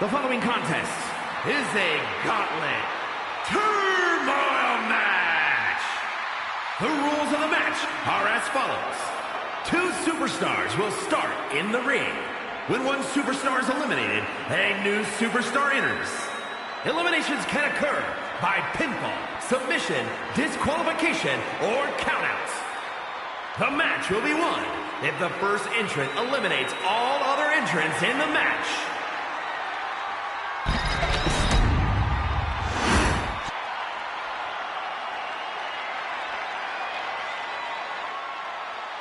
The following contest is a gauntlet turmoil match. The rules of the match are as follows. Two superstars will start in the ring. When one superstar is eliminated, a new superstar enters. Eliminations can occur by pinfall, submission, disqualification, or countouts. The match will be won if the first entrant eliminates all other entrants in the match.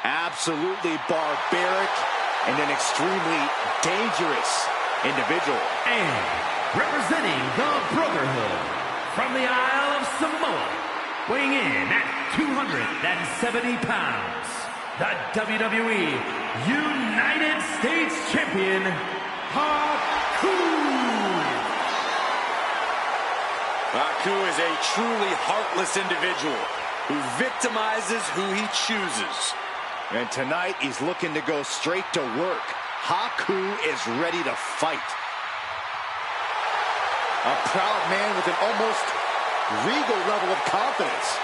Absolutely barbaric and an extremely dangerous individual. And representing the Brotherhood from the Isle of Samoa, weighing in at 270 pounds, the WWE United States Champion, Haku. Haku is a truly heartless individual who victimizes who he chooses. And tonight, he's looking to go straight to work. Haku is ready to fight. A proud man with an almost regal level of confidence.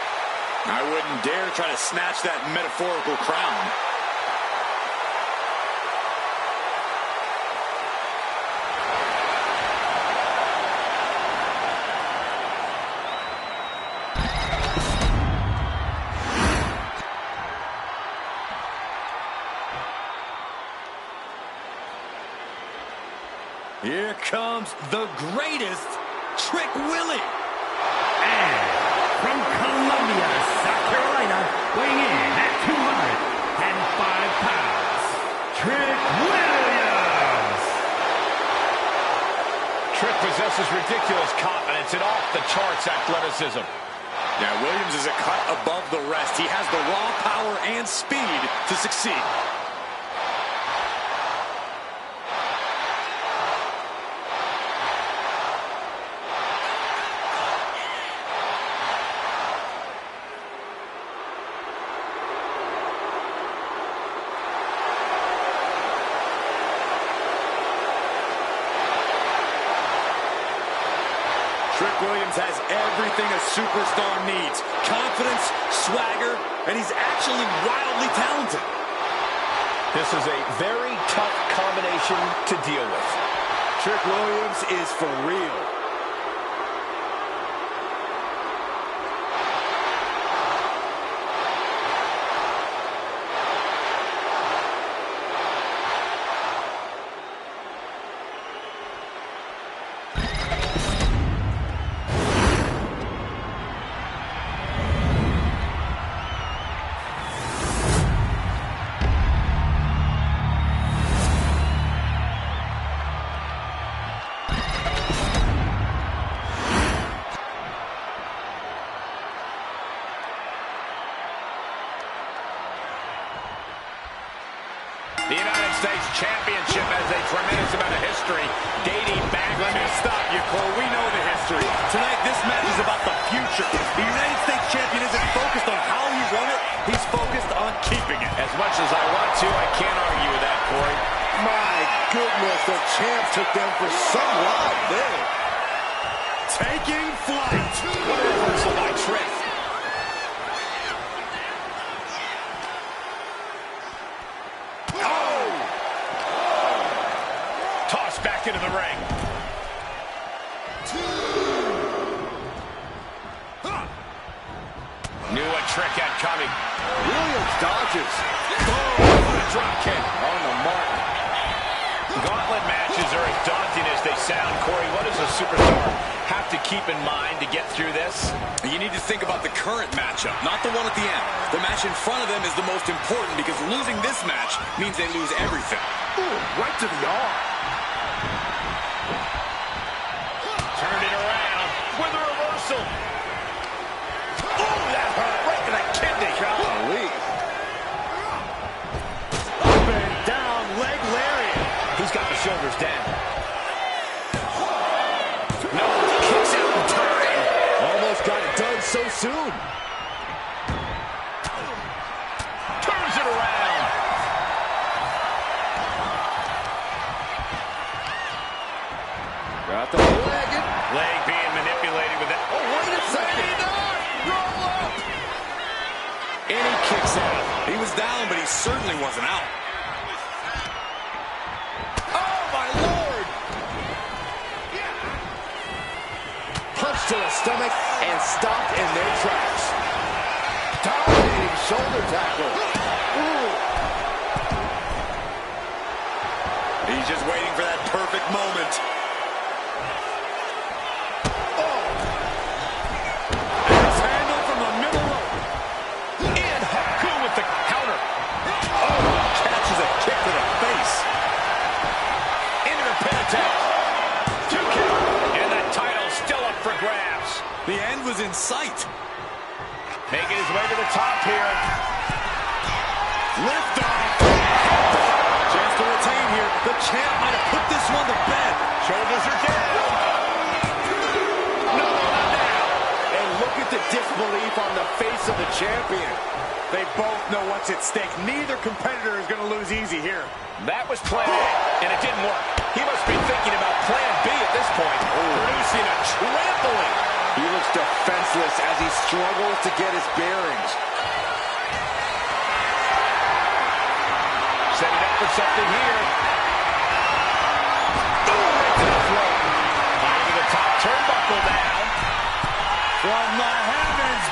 I wouldn't dare try to snatch that metaphorical crown. Here comes the greatest, Trick Willie. And from Columbia, South Carolina, weighing in at 205 pounds, Trick Williams. Trick possesses ridiculous confidence and off-the-charts athleticism. Yeah, Williams is a cut above the rest. He has the raw power and speed to succeed. Trick Williams has everything a superstar needs. Confidence, swagger, and he's actually wildly talented. This is a very tough combination to deal with. Trick Williams is for real. The United States Championship has a tremendous amount of history dating back. Let me stop you, Cole. We know the history. Tonight, this match is about the future. The United States Champion isn't focused on how he won it. He's focused on keeping it. As much as I want to, I can't argue with that, Corey. My goodness, the champ took them for some ride there. Taking flight. What a reversal by Trick. Tossed back into the ring. Knew what Trick had coming. Williams dodges. Oh, what a drop kick. On the mark. Gauntlet matches are as daunting as they sound. Corey, what does a superstar have to keep in mind to get through this? You need to think about the current matchup, not the one at the end. The match in front of them is the most important because losing this match means they lose everything. Ooh, right to the arm. Turned it around with a reversal. Oh, that hurt right to the kidney. Golly. Up and down, leg lariat. He's got the shoulders down. No, kicks out in time. Almost got it done so soon. Turns it around. He was down, but he certainly wasn't out. Oh, my Lord! Punch to the stomach and stopped in their tracks. Dominating shoulder tackle. Ooh. He's just waiting for that perfect moment. Oh! Axe handle from the middle rope. And Haku with the counter. Oh, catches a kick to the face. Into the pin attack. 2 count. And that title still up for grabs. The end was in sight. Making his way to the top here. Lift off. Chance to retain here. The champ might have put this one to bed. Shoulders are down. No, not now. And look at the disbelief on the face of the champion. They both know what's at stake. Neither competitor is going to lose easy here. That was plan A, and it didn't work. He must be thinking about plan B at this point. Producing a trampling. He looks defenseless as he struggles to get his bearings. Setting up for something here. Right to the throat. Finding the top turnbuckle now. From the heavens.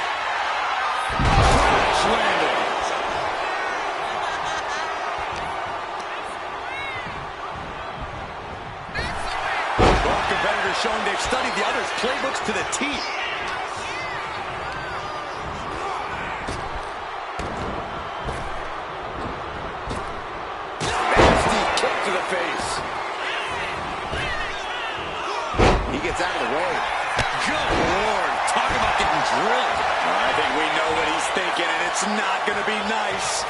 Crash landing. Both competitors showing they've studied the other's playbooks to the teeth. Nasty kick to the face. He gets out of the way. Good Lord, talk about getting drilled. I think we know what he's thinking, and it's not going to be nice.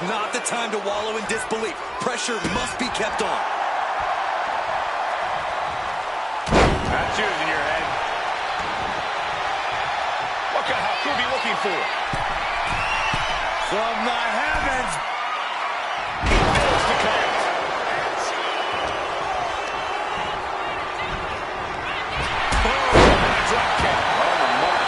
Not the time to wallow in disbelief. Pressure must be kept on. That's yours in your head. What could Haku be looking for? From the heavens. He fails to connect. Oh, drop kick. On the mark.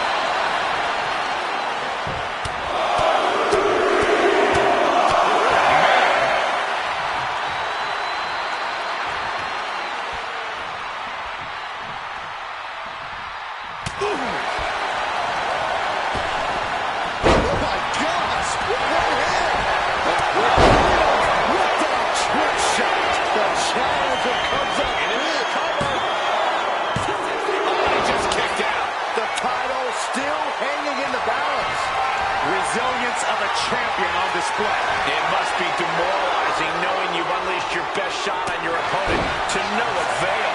Resilience of a champion on display. It must be demoralizing knowing you've unleashed your best shot on your opponent to no avail.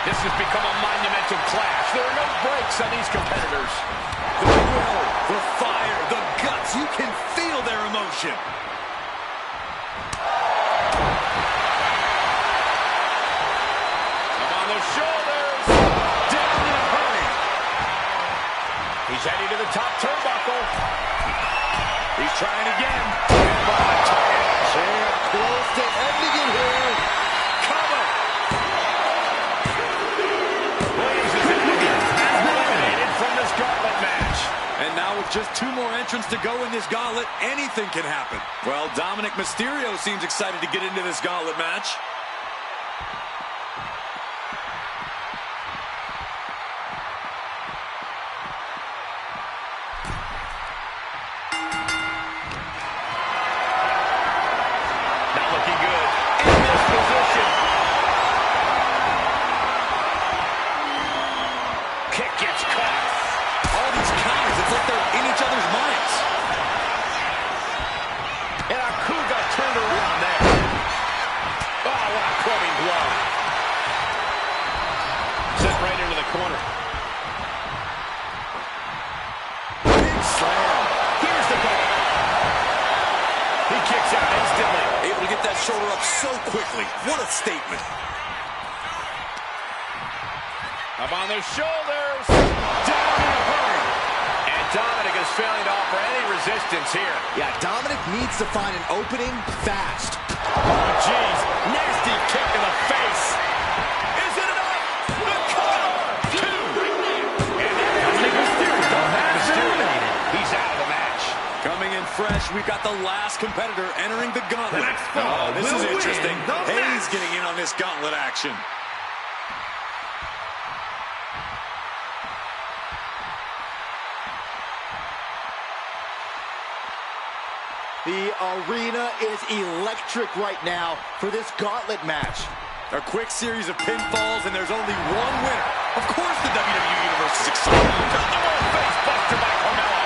This has become a monumental clash. There are no breaks on these competitors. The will, the fire, the guts, you can feel their emotion. Up on the shoulders. Down in a hurry. He's heading to the top turnbuckle. He's trying again. Champ close to ending it here. Cover. Williams is eliminated from this gauntlet match. And now with just 2 more entrants to go in this gauntlet, anything can happen. Well, Dominic Mysterio seems excited to get into this gauntlet match. Corner. Big slam. Here's the goal. He kicks out instantly. Able to get that shoulder up so quickly. What a statement. Up on the shoulders. Down in a hurry. And Dominic is failing to offer any resistance here. Yeah, Dominic needs to find an opening fast. Oh, jeez. Nasty kick in the face. Is it enough? The cover. 2. And Dominic Mysterio. He's out of the match. Coming in fresh, we've got the last competitor entering the gauntlet. The next fall this is will interesting. win the Hayes match. getting in on this gauntlet action. The arena is electric right now for this gauntlet match. A quick series of pinfalls, and there's only one winner. Of course the WWE Universe is excited. Thunderbolt face buster by Carmelo.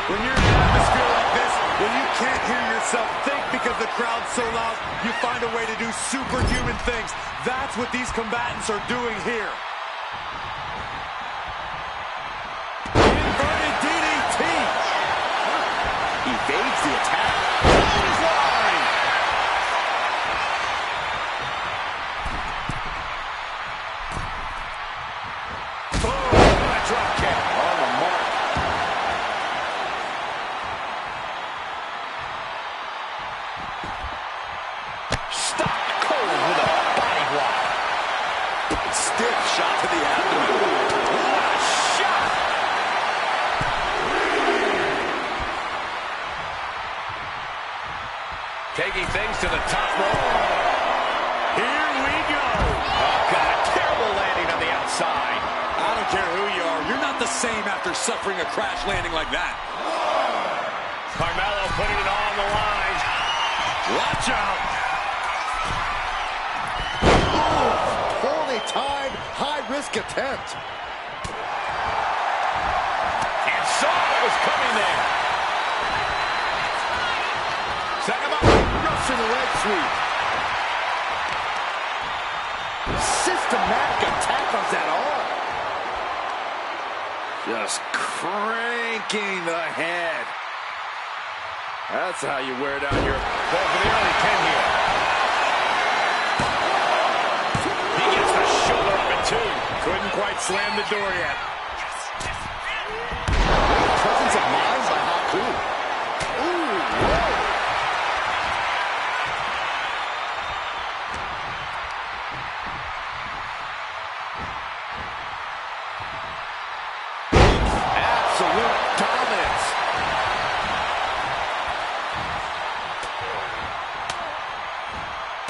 When you're in an atmosphere like this, when you can't hear yourself think because the crowd's so loud, you find a way to do superhuman things. That's what these combatants are doing here. Inverted DDT. Evades the attack. Clothesline. Oh, what a drop kick. On the mark. Stopped cold with a body block. Stiff shot to the abdomen. What a shot. Taking things to the top rope. Here we go. Oh, God, terrible landing on the outside. I don't care who you are. You're not the same after suffering a crash landing like that. Carmelo putting it on the line. Watch out. Oh, poorly timed, high-risk attempt. And saw what was coming there. Set him up. Russian leg sweep. Systematic attack on that arm. Just cranking the head. That's how you wear down your... Going for the early pin here. He gets the shoulder up at 2. Couldn't quite slam the door yet. Presence of mind by Haku. Ooh, whoa. Absolute dominance.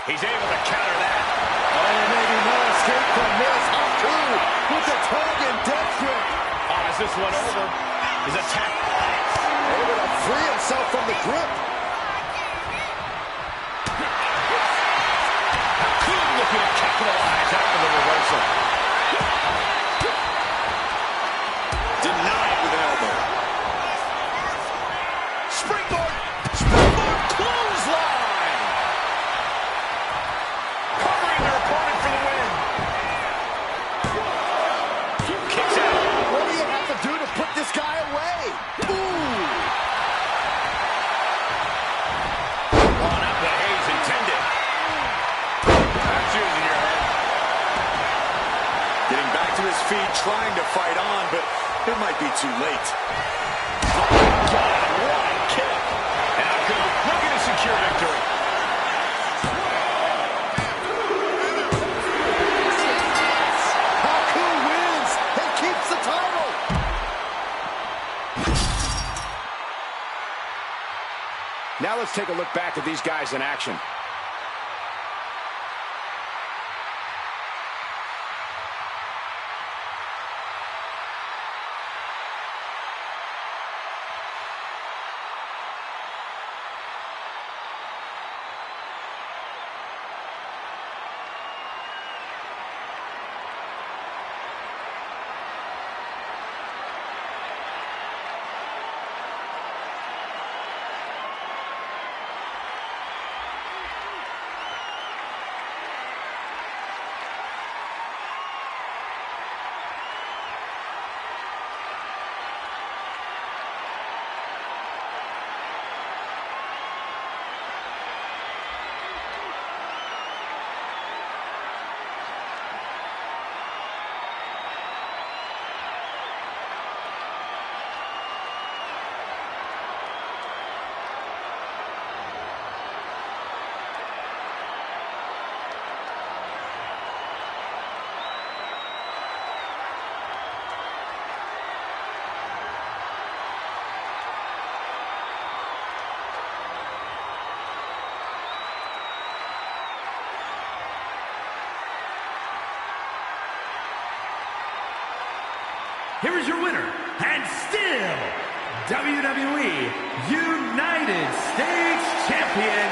He's able to counter that. Oh, there may be no escape from this. Haku with the tongue and death grip. Oh, is this one over? His attack. Able to free himself from the grip. Haku looking to capitalize after the reversal. Denied with an elbow. Springboard. Springboard clothesline. Covering their opponent for the win. Kicks out. What do you have to do to put this guy away? Ooh. Oh, not what Hayes intended. That's using your head. Getting back to his feet, trying to fight on, but it might be too late. God, what a kick. And Haku looking to secure victory. Haku wins and keeps the title. Now let's take a look back at these guys in action. here is your winner, and still WWE United States Champion,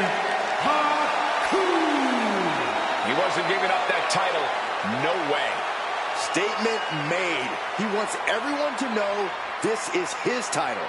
Haku. He wasn't giving up that title. No way. Statement made. He wants everyone to know this is his title.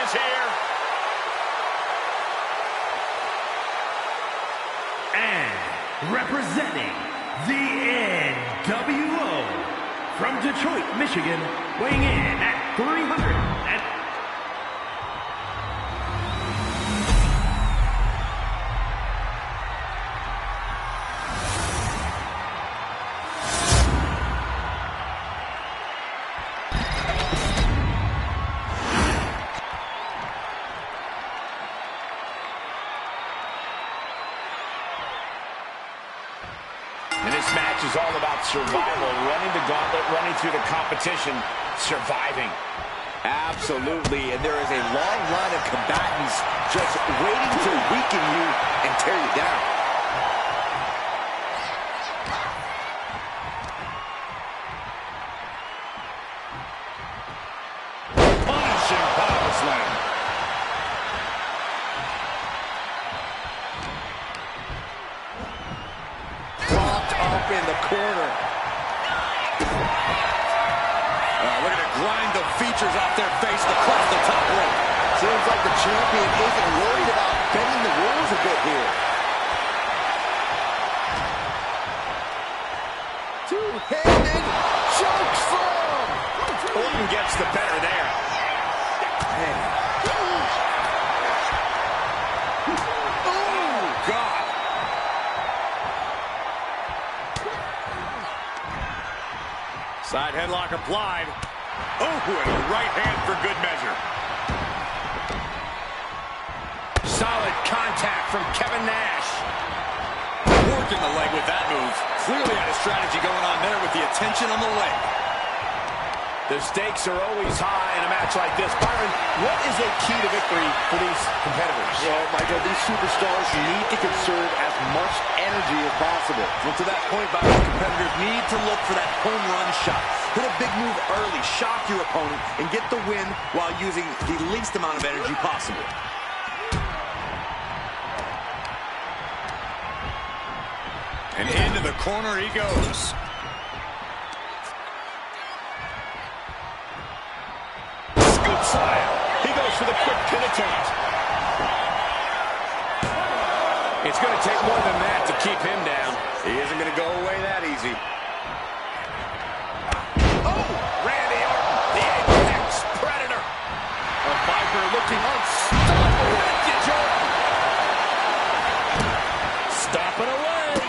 is here. And representing the NWO from Detroit, Michigan, weighing in at 300. And this match is all about survival, running the gauntlet, running through the competition, surviving. Absolutely, and there is a long line of combatants just waiting to weaken you and tear you down. Punishing power slam. In the corner. Look at it grind the features off their face across the top rope. Seems like the champion isn't worried about bending the rules a bit here. Two-handed choke slam. Orton gets the better there. Man. Oh, God. Side headlock applied. Oh, and a right hand for good measure. Solid contact from Kevin Nash. Working the leg with that move. Clearly had a strategy going on there with the attention on the leg. The stakes are always high in a match like this. Byron, what is a key to victory for these competitors? Well, Michael, these superstars need to conserve as much energy as possible. Well, to that point, Byron, competitors need to look for that home run shot. Hit a big move early, shock your opponent, and get the win while using the least amount of energy possible. And into the corner he goes. Scoop slam. He goes for the quick pin attempt. It's going to take more than that to keep him down. He isn't going to go away that easy. Oh, Randy Orton, the Apex Predator. A Viper looking unstoppable. Vintage Orton. Stomping away.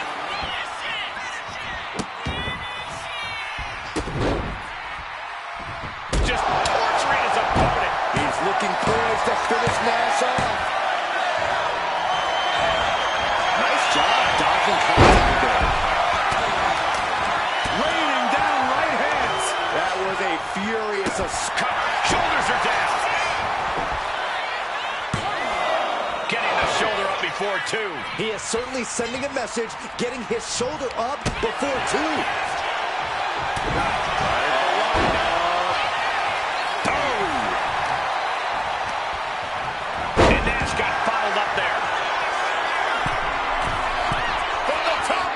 Just torturing his opponent. He's looking poised to finish Nash off. Nice job dodging contact there. Raining down right hands. That was a furious assault. Shoulders are down. Getting the shoulder up before two. He is certainly sending a message, getting his shoulder up before two. And Nash got fouled up there. From the top.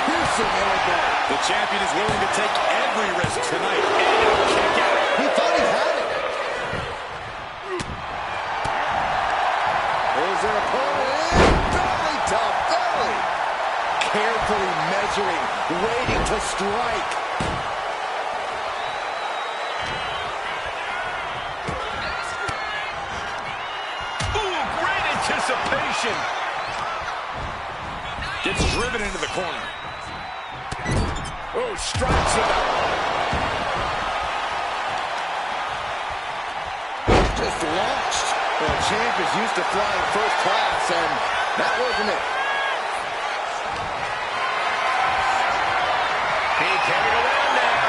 Piercing elbow. The champion is willing to take every risk tonight. And a kick out. He thought he had it. There's their opponent in. Belly to belly. Carefully measuring, waiting to strike. Ooh, great anticipation. Gets driven into the corner. Oh, strikes him out. Just launched. The champ is used to flying first class, and that wasn't it. He carried around now.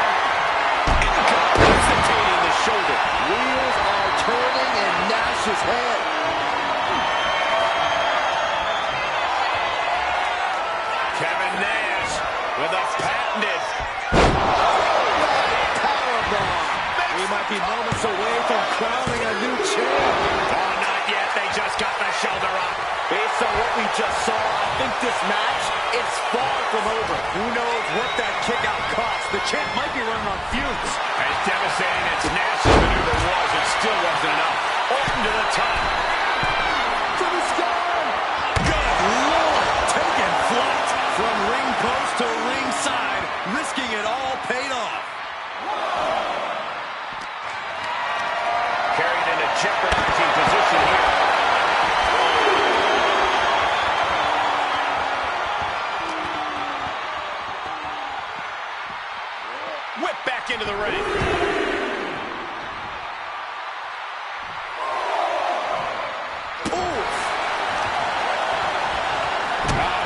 Incapacitating the shoulder. Wheels are turning in Nash's head. Kevin Nash with a patented Powerbomb. We might be moments away from crowning a new champ. Oh, not yet. They just got the shoulder up. Based on what we just saw, I think this match, it's far from over. Who knows what that kick out cost? The champ might be running on fumes. As devastating as Nash's maneuver was, it still wasn't enough. Orton to the top. To the sky! Good Lord! Taking flight from ring post to ringside, risking it all paid off. Carried in a jeopardizing position here. Whip back into the ring.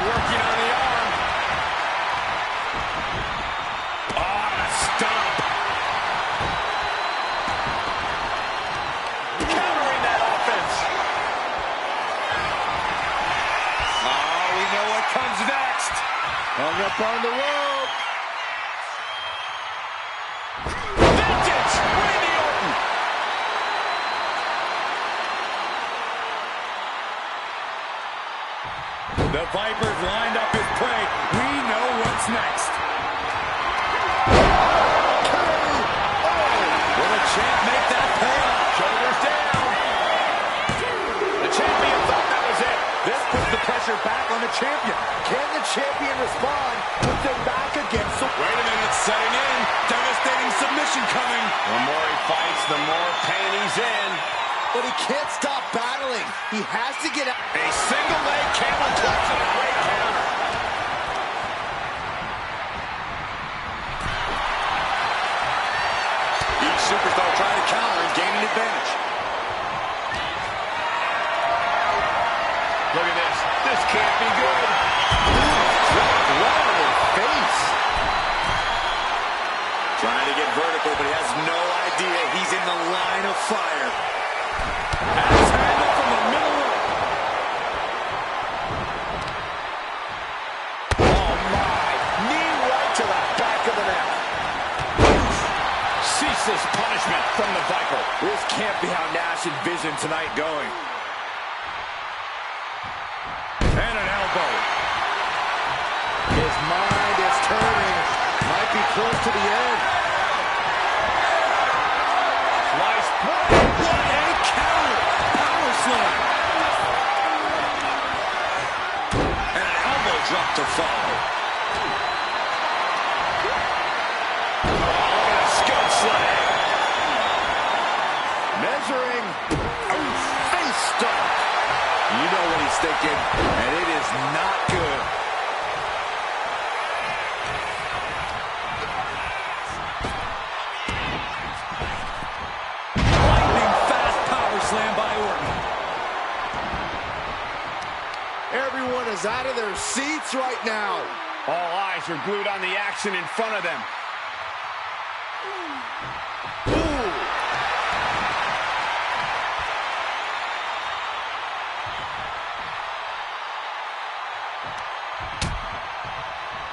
Working on the arm. Oh, and a stomp. Countering that offense. Oh, we know what comes next. Hung up on the rope. Vintage Randy Orton. The Vipers lined up his prey. We know what's next. Will the champ make that pay off? Shoulders down. The champion thought that was it. This puts the pressure back on the champion. Can the champion respond with their back against the... Wait a minute, setting in. Devastating submission coming. The more he fights, the more pain he's in. But he can't stop battling. He has to get out. A single leg camel clutch and a great counter. Each superstar trying to counter and gain an advantage. Look at this. This can't be good. Right in the face. Trying to get vertical, but he has no idea he's in the line of fire. Axe handle from the middle rope. Oh, my. Knee right to the back of the neck. Ceaseless punishment from the Viper. This can't be how Nash envisioned tonight going. And an elbow. His mind is turning. Might be close to the end. Slice. What a counter. Power slam. And an elbow drop to follow. Oh, a scope slam. Measuring. Oof, face stomp. You know what he's thinking, and it is not good. Lightning fast power slam by Orton. Everyone is out of their seats right now. All eyes are glued on the action in front of them.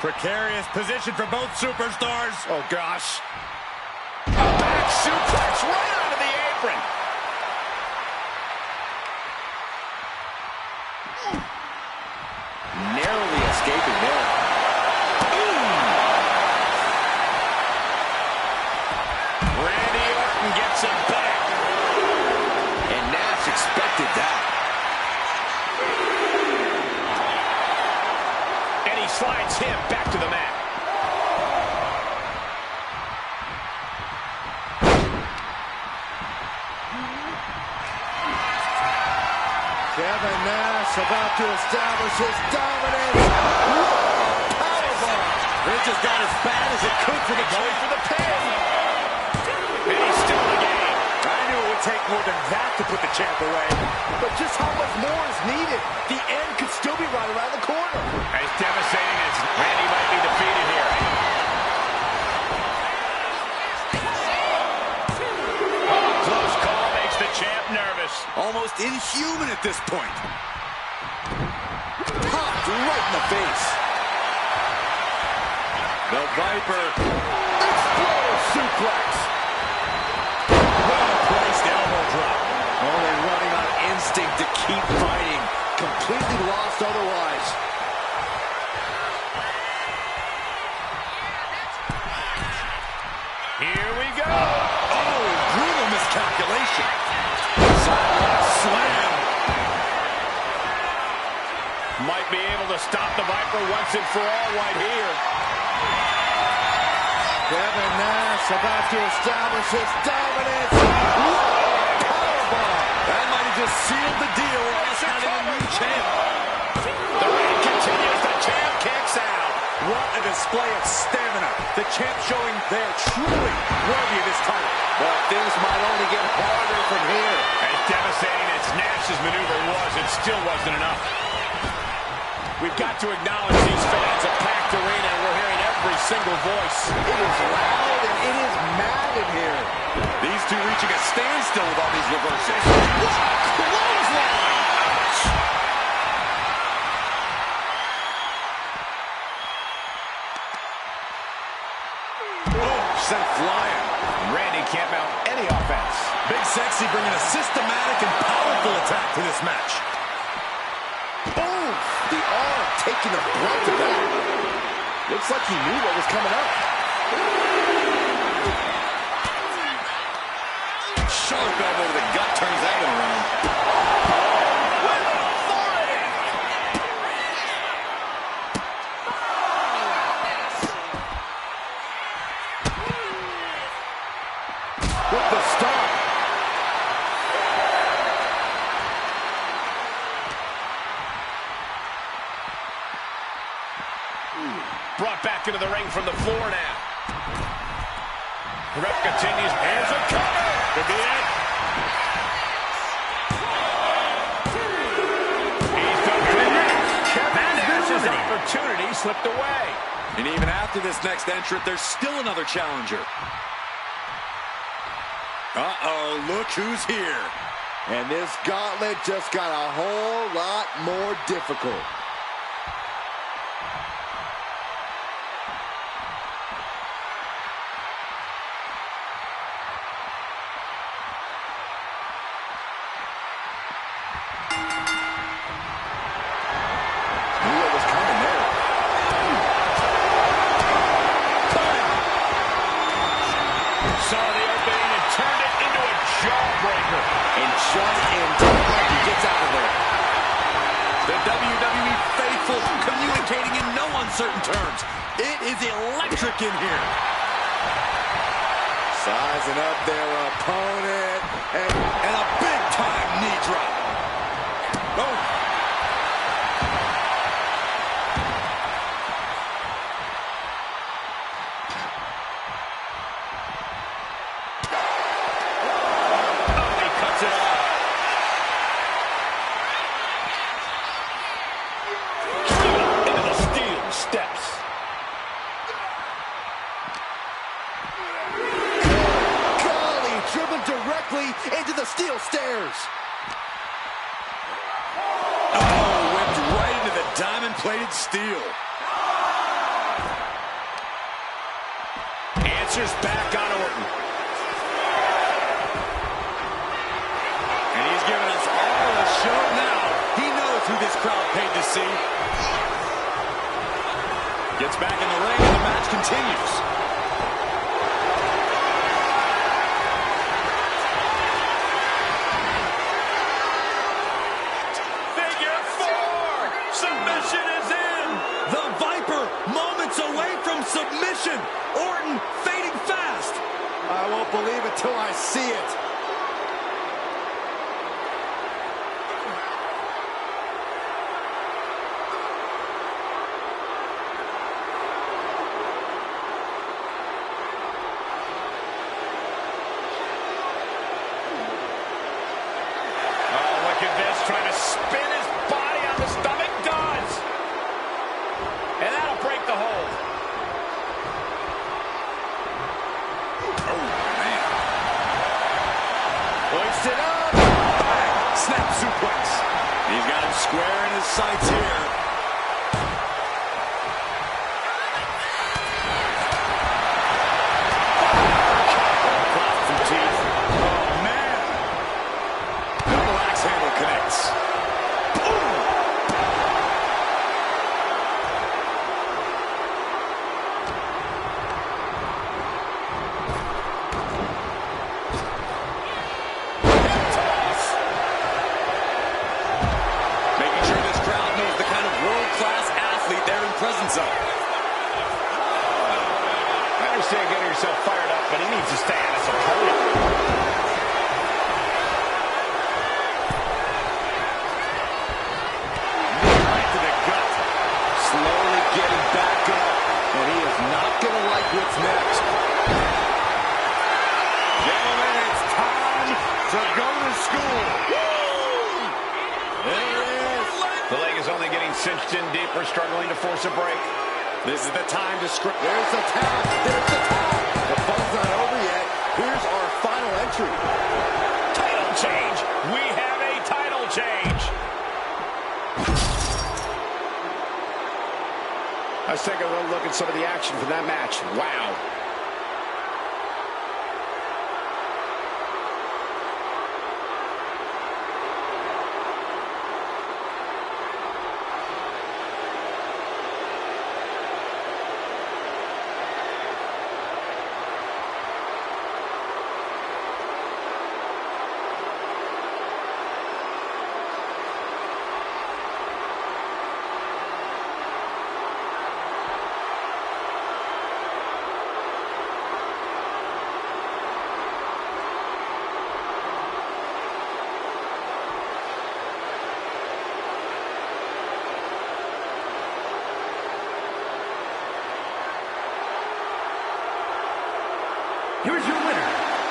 Precarious position for both superstars. Oh, gosh. A back suplex right onto the apron. Narrowly escaping there. Randy Orton gets him back. And Nash expected that. And he slides him back to the mat. Kevin Nash about to establish his dominance. Powerbomb. This just got as bad as it could for the going for the pin. And he's still in the game. I knew it would take more than that to put the champ away. But just how much more is needed? The end could still be right around the corner. As devastating as Randy might be defeated here. Close call makes the champ nervous. Almost inhuman at this point. Popped right in the face. The Viper. Explosive suplex. Well-placed elbow drop. Only running on instinct to keep fighting. Completely lost otherwise. to stop the Viper once and for all right here. Kevin Nash about to establish his dominance. Powerbomb. That might have just sealed the deal on us having a new champ. The reign continues. The champ kicks out. What a display of stamina. The champ showing they're truly worthy of this title. But things might only get harder from here. As devastating as Nash's maneuver was, it still wasn't enough. We've got to acknowledge these fans. A packed arena, and we're hearing every single voice. It is loud and it is mad in here. These two reaching a standstill with all these reversals. Clothesline! Oh, sent flying. Randy can't mount any offense. Big Sexy bringing a systematic and powerful attack to this match. Boom! The arm taking the brunt of that. Looks like he knew what was coming up. Sharp elbow to the gut turns that one around. With authority! With the stop. Brought back into the ring from the floor now. The ref continues. Here's a cover. Could be it. He's done good. Kevin Nash's opportunity slipped away. And even after this next entrant, there's still another challenger. Uh-oh, look who's here. And this gauntlet just got a whole lot more difficult. Saw the opening and turned it into a jawbreaker. And just in time, he gets out of there. The WWE faithful communicating in no uncertain terms. It is electric in here. Sizing up their opponent. And a big-time knee drop. Oh. Directly into the steel stairs. Oh, whipped right into the diamond-plated steel. Answers back on Orton. And he's giving us all a show now. He knows who this crowd paid to see. Gets back in the ring and the match continues. Submission is in. The Viper moments away from submission. Orton fading fast. I won't believe it till I see it. Oh, look at this, trying to spin his body on the stomach. And that'll break the hold. Oh, man. Hoisted up. Bang. Snap suplex. He's got him square in his sights here. Across some teeth. Oh, man. Double axe handle connects. Making sure this crowd knows the kind of hands up. I understand getting yourself fired up, but he needs to stay on his opponent. Right to the gut. Slowly getting back up, and he is not going to like what's next. Gentlemen, it's time to go to school. There it is. The leg is only getting cinched in deeper, struggling to force a break. This is the time to script. There's the tap. There's the tap. The fun's not over yet. Here's our final entry. Title change. We have a title change. Let's take a little look at some of the action from that match. Wow. Here's your winner,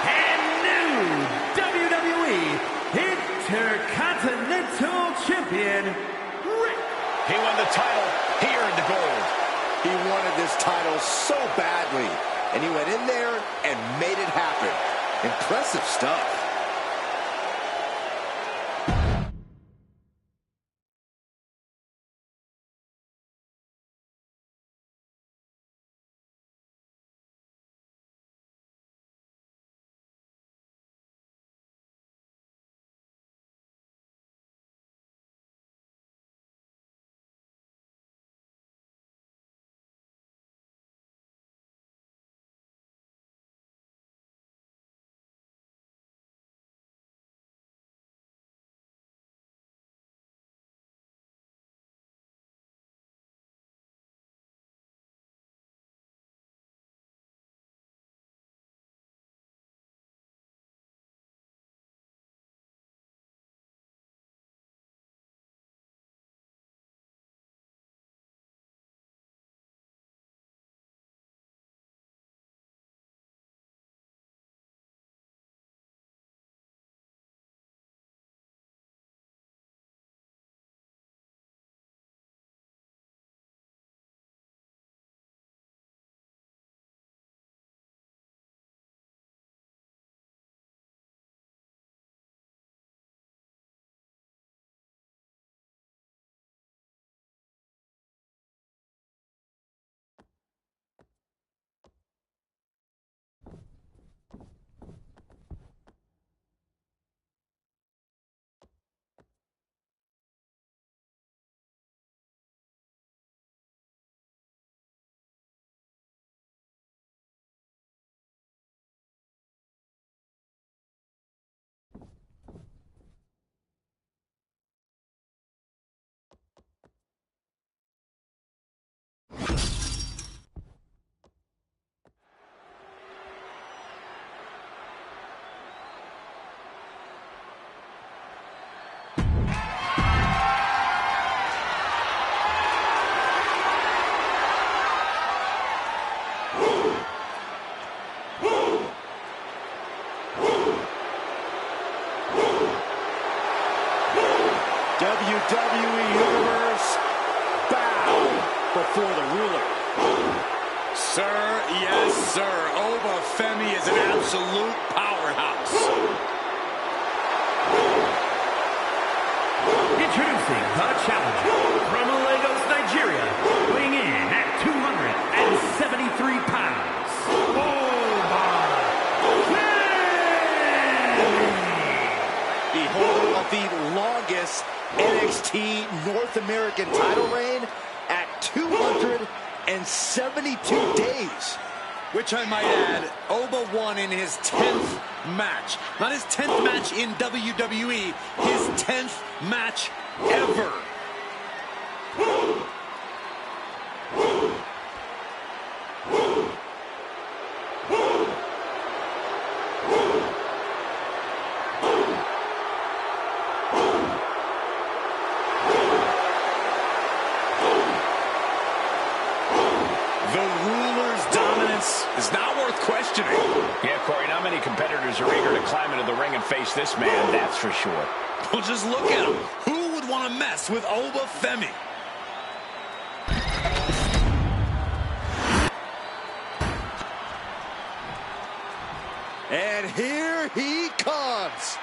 and new WWE Intercontinental Champion, Rick. He won the title. He earned the gold. He wanted this title so badly, and he went in there and made it happen. Impressive stuff. WWE Universe, bow before the ruler. Sir, yes, sir. Oba Femi is an absolute powerhouse. Introducing the challenger from Lagos, Nigeria, weighing in at 273 pounds, Oba Femi. The holder of the longest NXT North American title reign at 272 days. Which I might add, Oba won in his 10th match. Not his 10th match in WWE, his 10th match ever. is not worth questioning. Yeah, Corey, not many competitors are eager to climb into the ring and face this man, that's for sure. Well, just look at him. Who would want to mess with Oba Femi? And here he comes.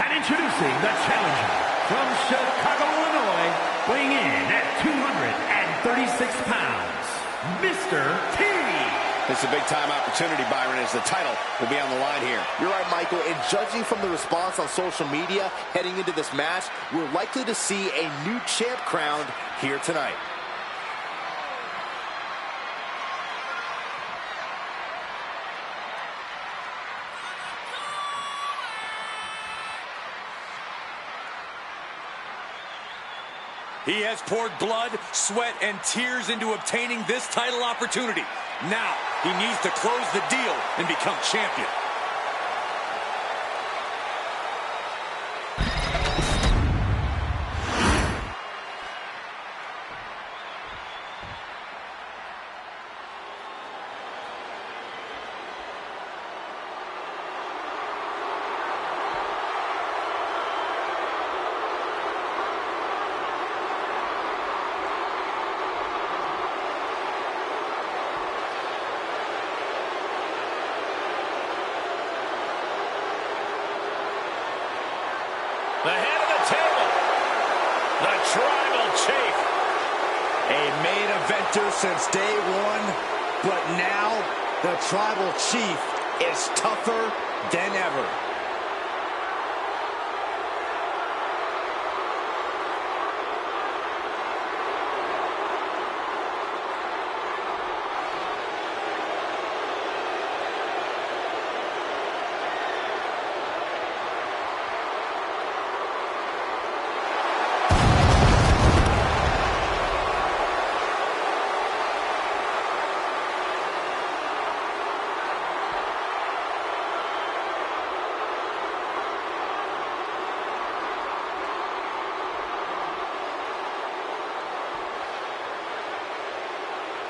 And introducing the challenger from Chicago, Illinois, weighing in at 236 pounds, Mr. T. It's a big-time opportunity, Byron, as the title will be on the line here. You're right, Michael, and judging from the response on social media heading into this match, we're likely to see a new champ crowned here tonight. He has poured blood, sweat, and tears into obtaining this title opportunity. Now, he needs to close the deal and become champion. The head of the table, the Tribal Chief. A main eventer since day one, but now the Tribal Chief is tougher than ever.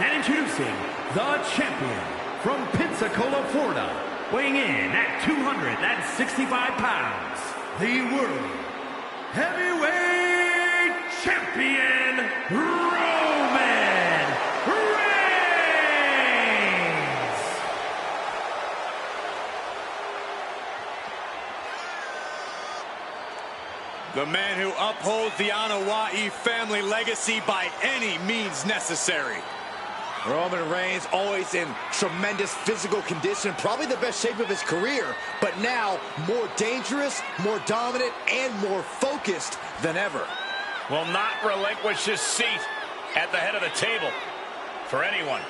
And introducing the champion from Pensacola, Florida, weighing in at 265 pounds, the World Heavyweight Champion, Roman Reigns! The man who upholds the Anoa'i family legacy by any means necessary. Roman Reigns always in tremendous physical condition, probably the best shape of his career, but now more dangerous, more dominant, and more focused than ever. Will not relinquish his seat at the head of the table for anyone.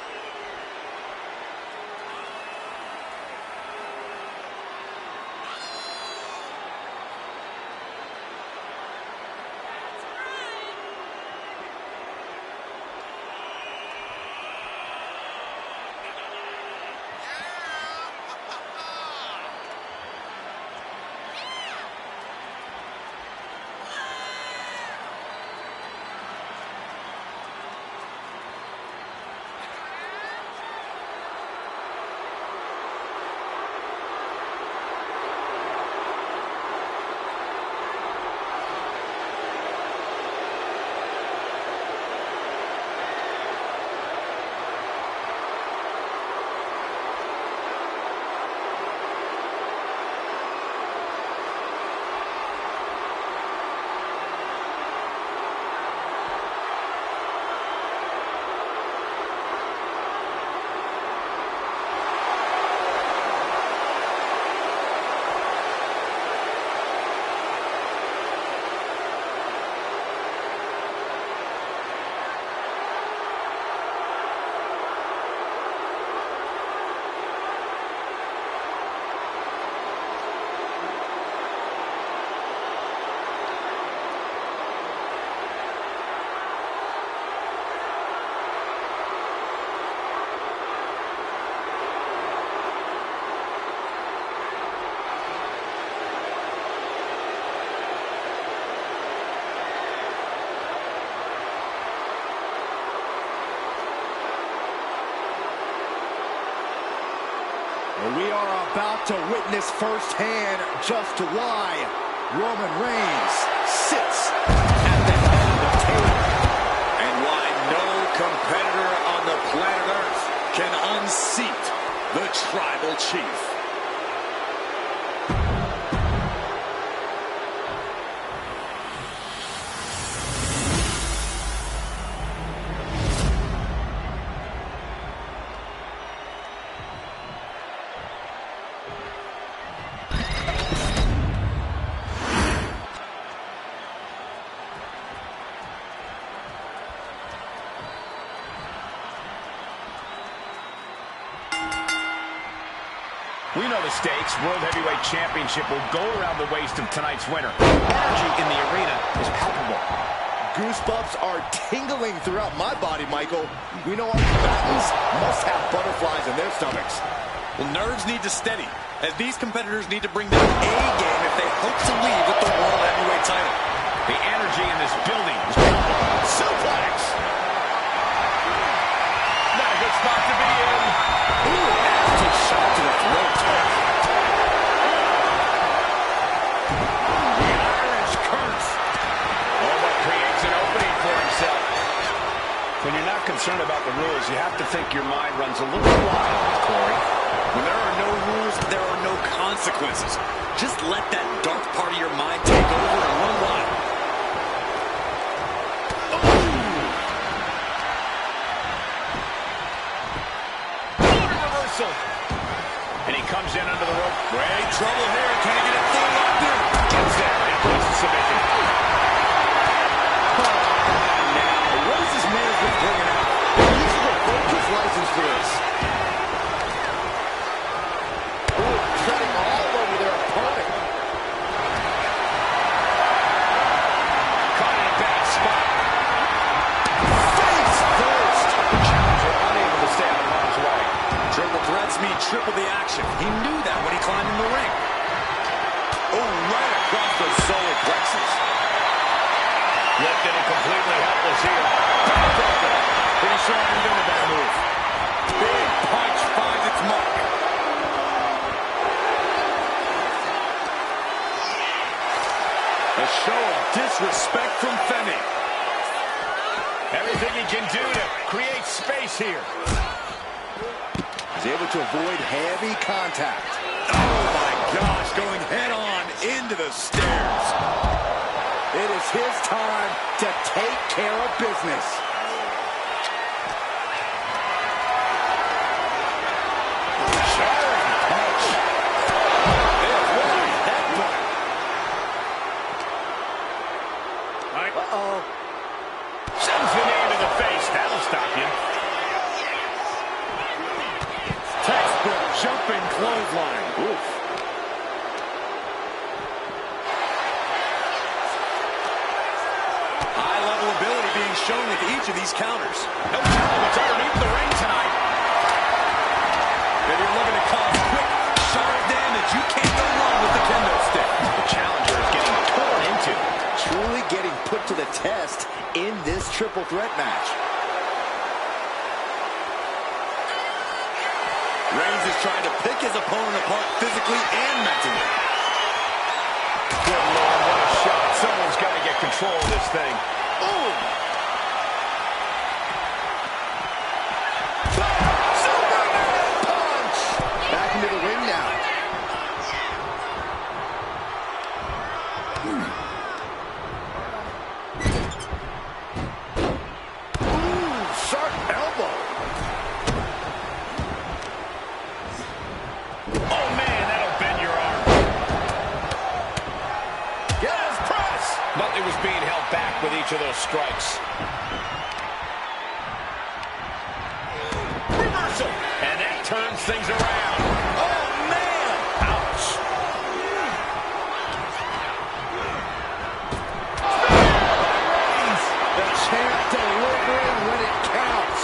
Well, we are about to witness firsthand just why Roman Reigns sits at the head of the table. And why no competitor on the planet Earth can unseat the Tribal Chief. We know the stakes. World Heavyweight Championship will go around the waist of tonight's winner. Energy in the arena is palpable. Goosebumps are tingling throughout my body, Michael. We know our combatants must have butterflies in their stomachs. Well, nerves need to steady, as these competitors need to bring their A-game if they hope to leave with the World Heavyweight title. The energy in this building is palpable. Suplex! Not a good spot to be in. Ooh, nasty shot to the throat. The Irish curse. Oh, but creates an opening for himself. When you're not concerned about the rules, you have to think your mind runs a little wild, Corey. When there are no rules, there are no consequences. Just let that dark part of your mind take over and run wild. And he comes in under the rope. Great trouble here. Can he get it full locked in? Gets down and puts the submission. Now, what is this management bringing out? They're using the focus license for this. Ooh, treading all over their opponent. Caught in a bad spot. Face first. The challenger unable to stay out of harm's way. Triple threats mean triple the action. He knew that when he climbed in the ring. Oh, right across the solar plexus. Lifted and completely helpless here. Pretty sure I'm done with that move. Big punch finds its mark. A show of disrespect from Femi. Everything he can do to create space here. He's able to avoid heavy contact. Oh my gosh, going head on into the stairs. It is his time to take care of business. Jarring punch. There's one headbutt. Uh-oh. Sends the knee to the face. That'll stop you. Textbook jumping clothesline. Oof. High-level ability being shown with each of these counters. No telling what's underneath the ring tonight. If you're looking to cause quick, sharp damage, you can't go wrong with the kendo stick. The challenger is getting torn into. Truly getting put to the test in this triple threat match. Reigns is trying to pick his opponent apart physically and mentally. Good Lord, what a shot. Someone's got to get control of this thing. Ooh. Punch. Back into the ring now. Ooh, sharp elbow. Oh, man, that'll bend your arm. Yes, press. But it was being held back with each of those strikes. Reversal. And that turns things around. Oh, man. Ouch. The champ delivering when it counts.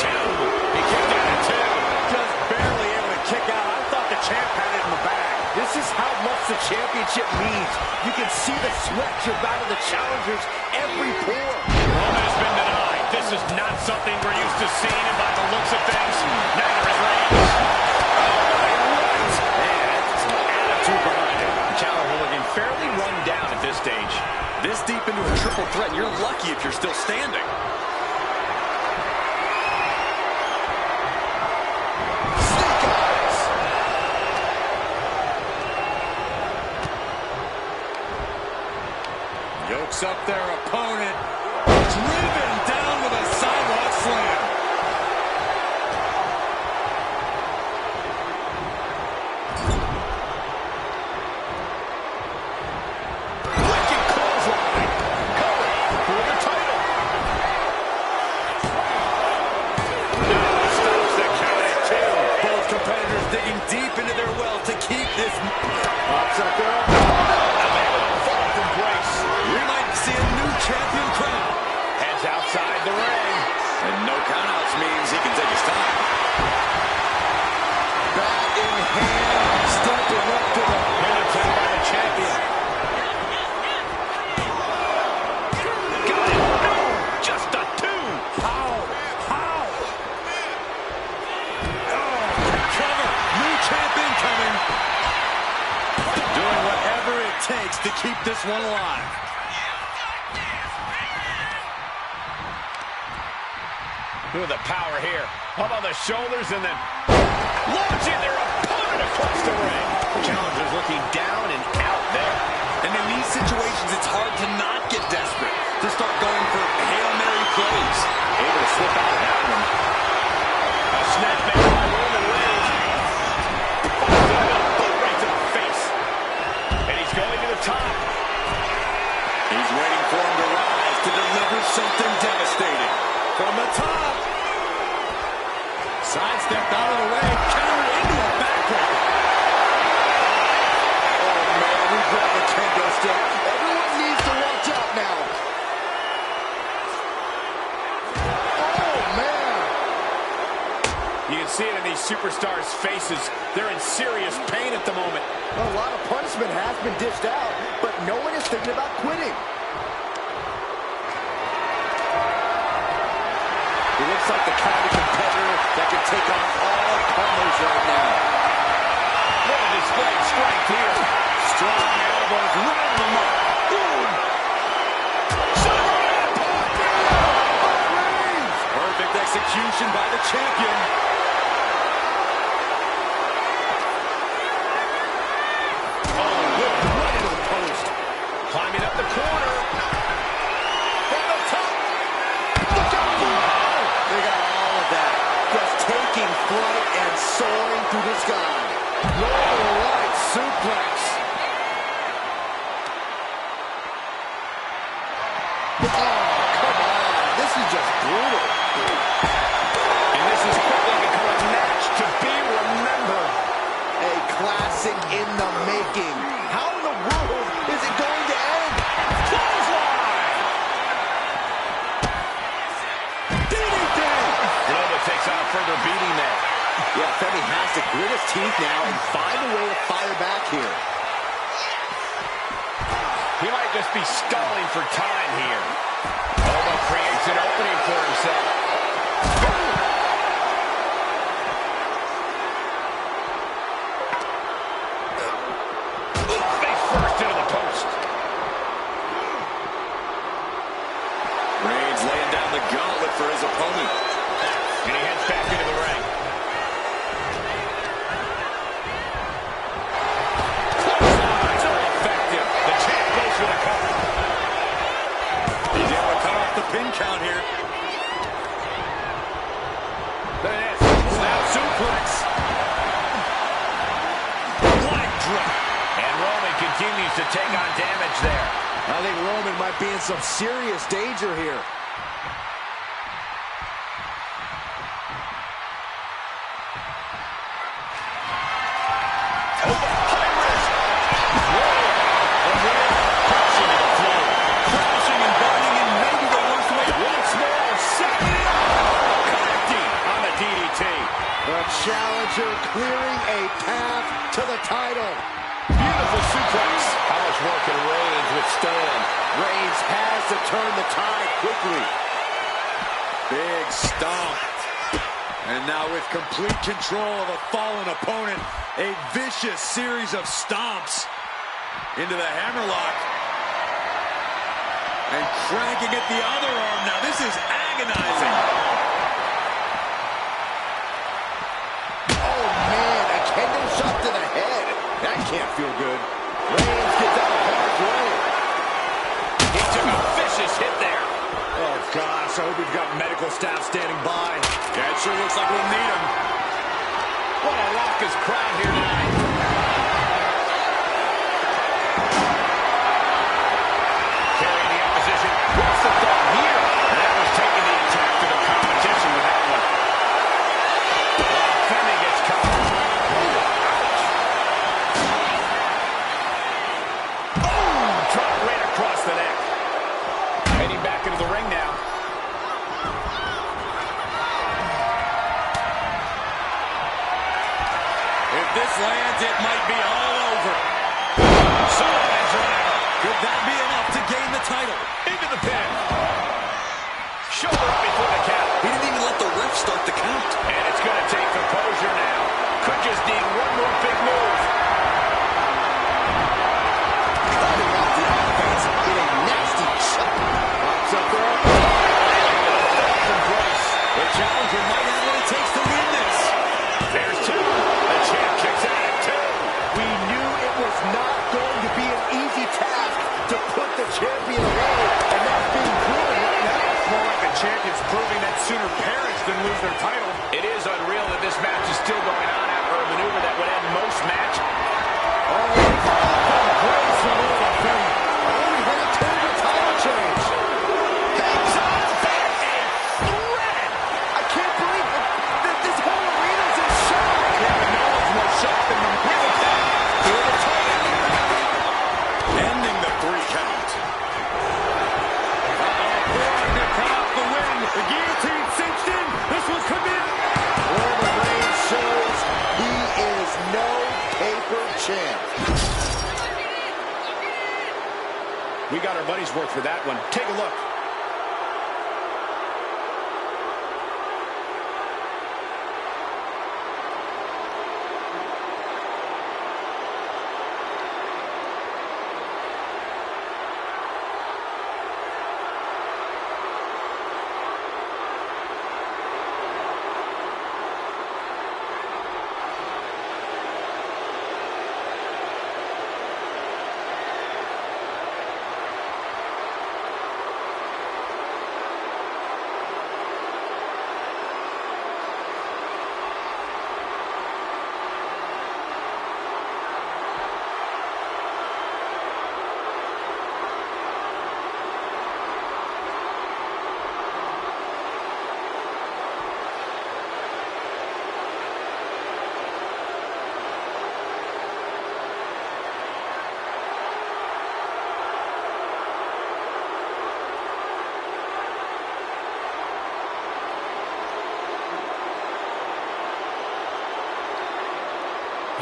Two. He kicked out at two. Just barely able to kick out. I thought the champ had it in the bag. This is how much the championship means. You can see the sweat drip out of the challengers every pore. Roman has been denied. This is not something we're used to seeing, and by the looks of things, neither is Reigns. triple threat. You're lucky if you're still standing. Snake eyes. Yokes up their opponent. Driven down with a sidewalk slam. Wicked clothesline. Cover for the title. Now stops the count at 2. Both competitors digging deep into their well to keep this. Pops up there. False embrace. We might see a new champion crown. Heads outside the ring. And no countouts means he can take his time. Bat in hand. Stepping up to the Pin attempt by the champion. Got it. No, just a 2. How? Cover. New champion coming. Doing whatever it takes to keep this one alive. Look at the power here. Up on the shoulders and then launching their opponent across the ring. Challengers looking down and out there. And in these situations, it's hard to not get desperate, to start going for Hail Mary plays. Able to slip out of that one. A snap made by Roman Reigns. Boot right to the face. And he's going to the top. He's waiting for him to rise to deliver something devastating. From the top. Sidestepped out of the way. Counter into a backbreaker. Oh, man, we grabbed a kendo stick. Everyone needs to watch out now. Oh, man. You can see it in these superstars' faces. They're in serious pain at the moment. A lot of punishment has been dished out, but no one is thinking about quitting. He looks like the kind of competitor that can take on all comers right now. What a display of strength here. Strong elbows, round them up. Boom. Perfect execution by the champion. Oh, whip right into the post. Climbing up the corner. From the top. Look out. They got all of that. Just taking flight and soaring through the sky. Roll right suplex. Oh, come on. This is just brutal. And this has quickly become a match to be remembered. A classic in the making. How in the world is it going to end? Clothesline. DDT! Nova takes on a further beating there. Yeah, Femi has to grit his teeth now and find a way to fire back here. He might just be stalling for time here. Nova creates an opening for himself. Face first into the post. Reigns laying down the gauntlet for his opponent. And he heads back into the ring. Clothesline, so effective. The champ goes for the cover. He's able to cut off the pin count here. Look at this. Snap suplex. Leg drop. And Roman continues to take on damage there. I think Roman might be in some serious danger here. Challenger clearing a path to the title. Beautiful suplex. How much work can Reigns withstand? Reigns has to turn the tide quickly. Big stomp. And now with complete control of a fallen opponent, a vicious series of stomps into the hammerlock. And cranking at the other arm. Now this is agonizing. Oh, man, a kendo shot to the head. That can't feel good. Reigns gets out of harm's way. He took a vicious hit there. Oh, gosh, I hope we've got medical staff standing by. Yeah, it sure looks like we'll need them. What a raucous crowd here tonight. Carrying the opposition. What's the thought here? That was taking the attack to the competition with that one. Femi gets caught. Oh, drop right across the neck. Heading back into the ring now. If this lands, it might be all over. Solid driver. Could that be enough to gain the title? Into the pin. Shoulder up before the count. He didn't even let the ref start the count. And it's going to take composure now. Could just need one more big move. Starting off the offense in a nasty chop. Pops up there. In place. The challenger might have what it takes to win this. There's two. The champ kicks out at two. We knew it was not going to be an easy task to put the champion away, and that's being proven right now. More like the champions proving that sooner parents than lose their title. It is unreal that this match is still going on after a maneuver that would end most matches. Ending the 3 count. The guillotine cinched in. This one could be it. Roman Reigns shows he is no paper champ. We got our money's worth for that one. Take a look.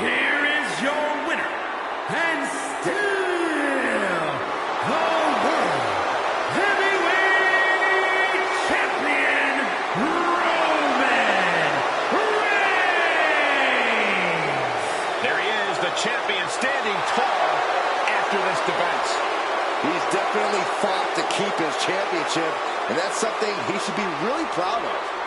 Here is your winner, and still the World Heavyweight Champion, Roman Reigns! There he is, the champion standing tall after this defense. He's definitely fought to keep his championship, and that's something he should be really proud of.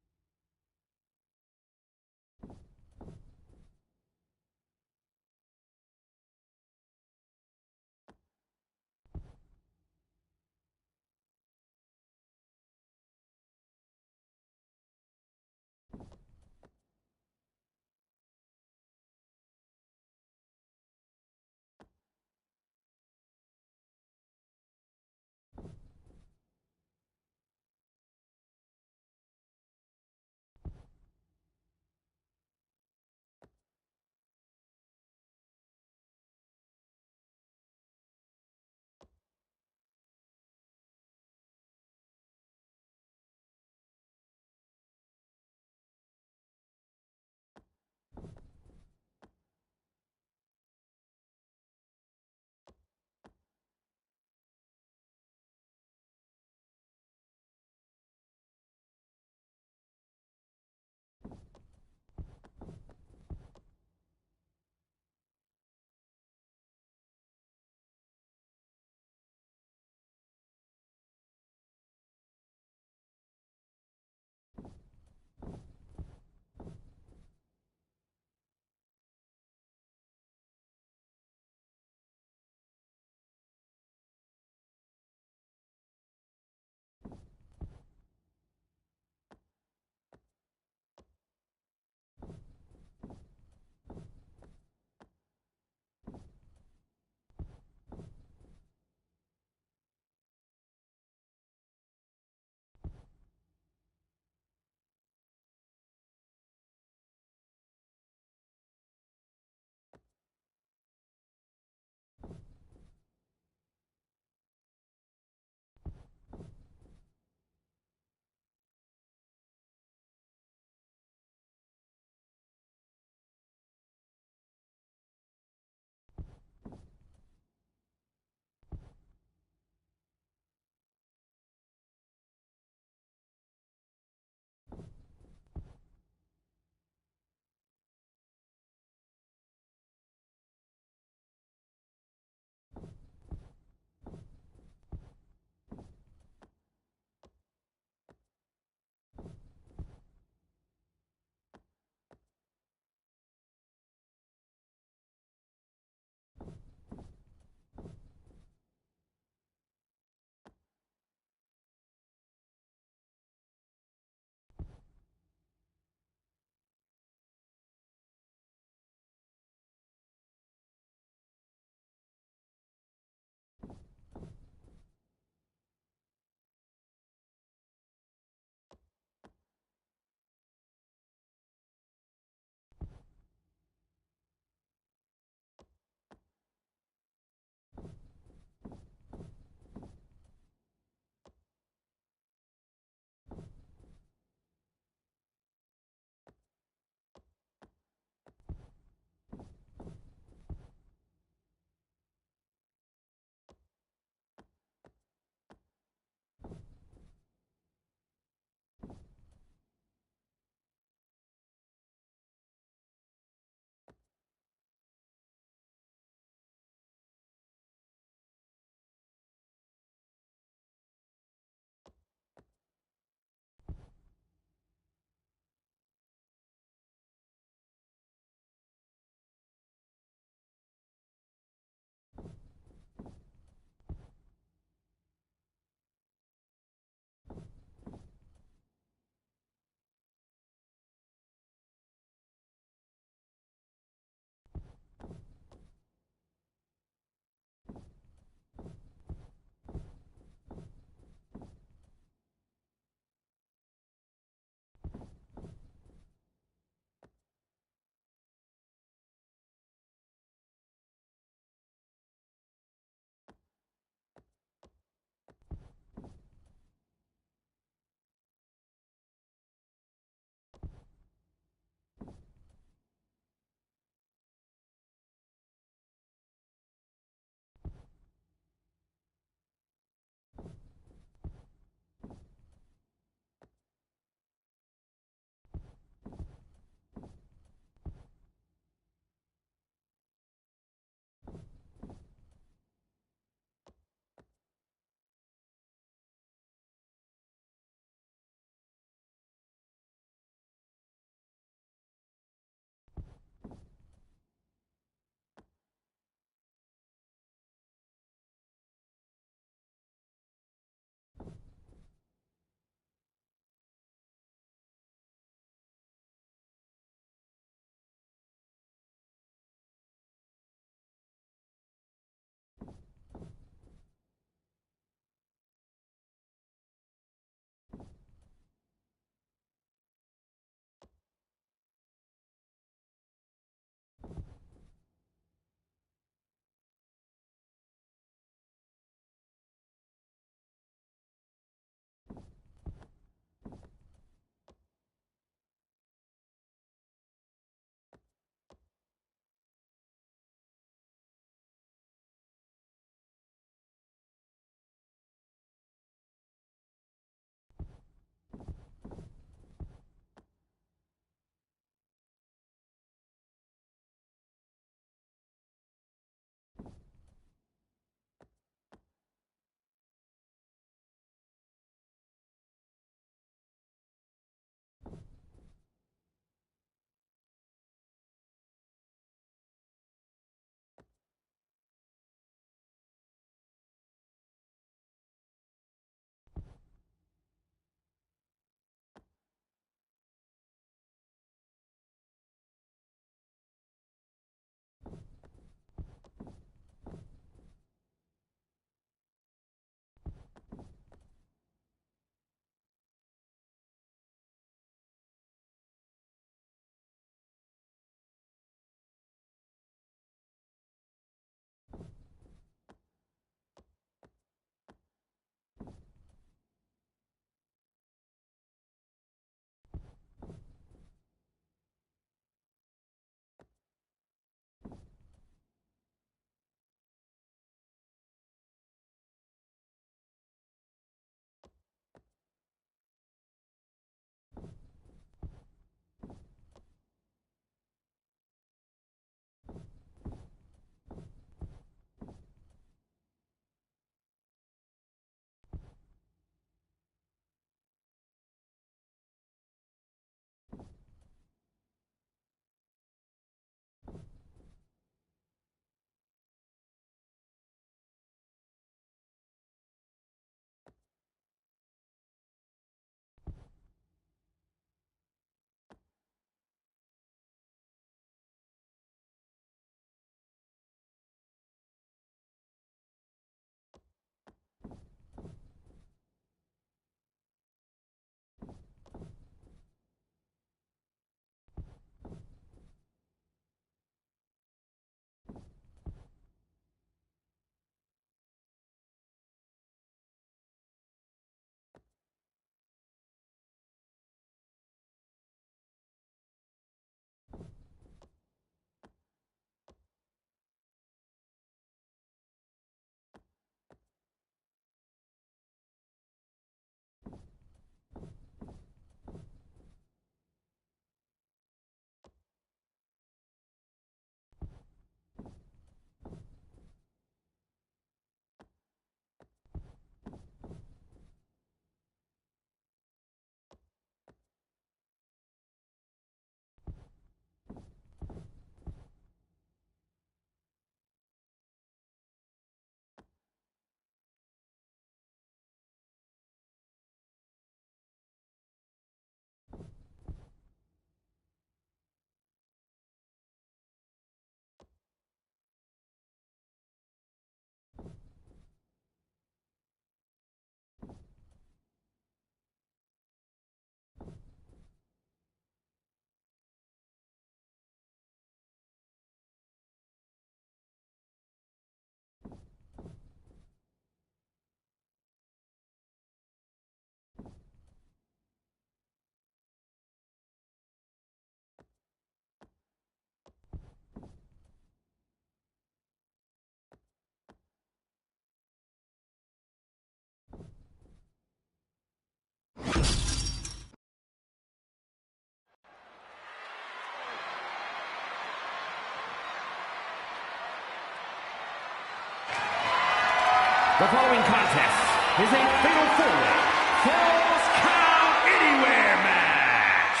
The following contest is a fatal four-way Falls Count Anywhere match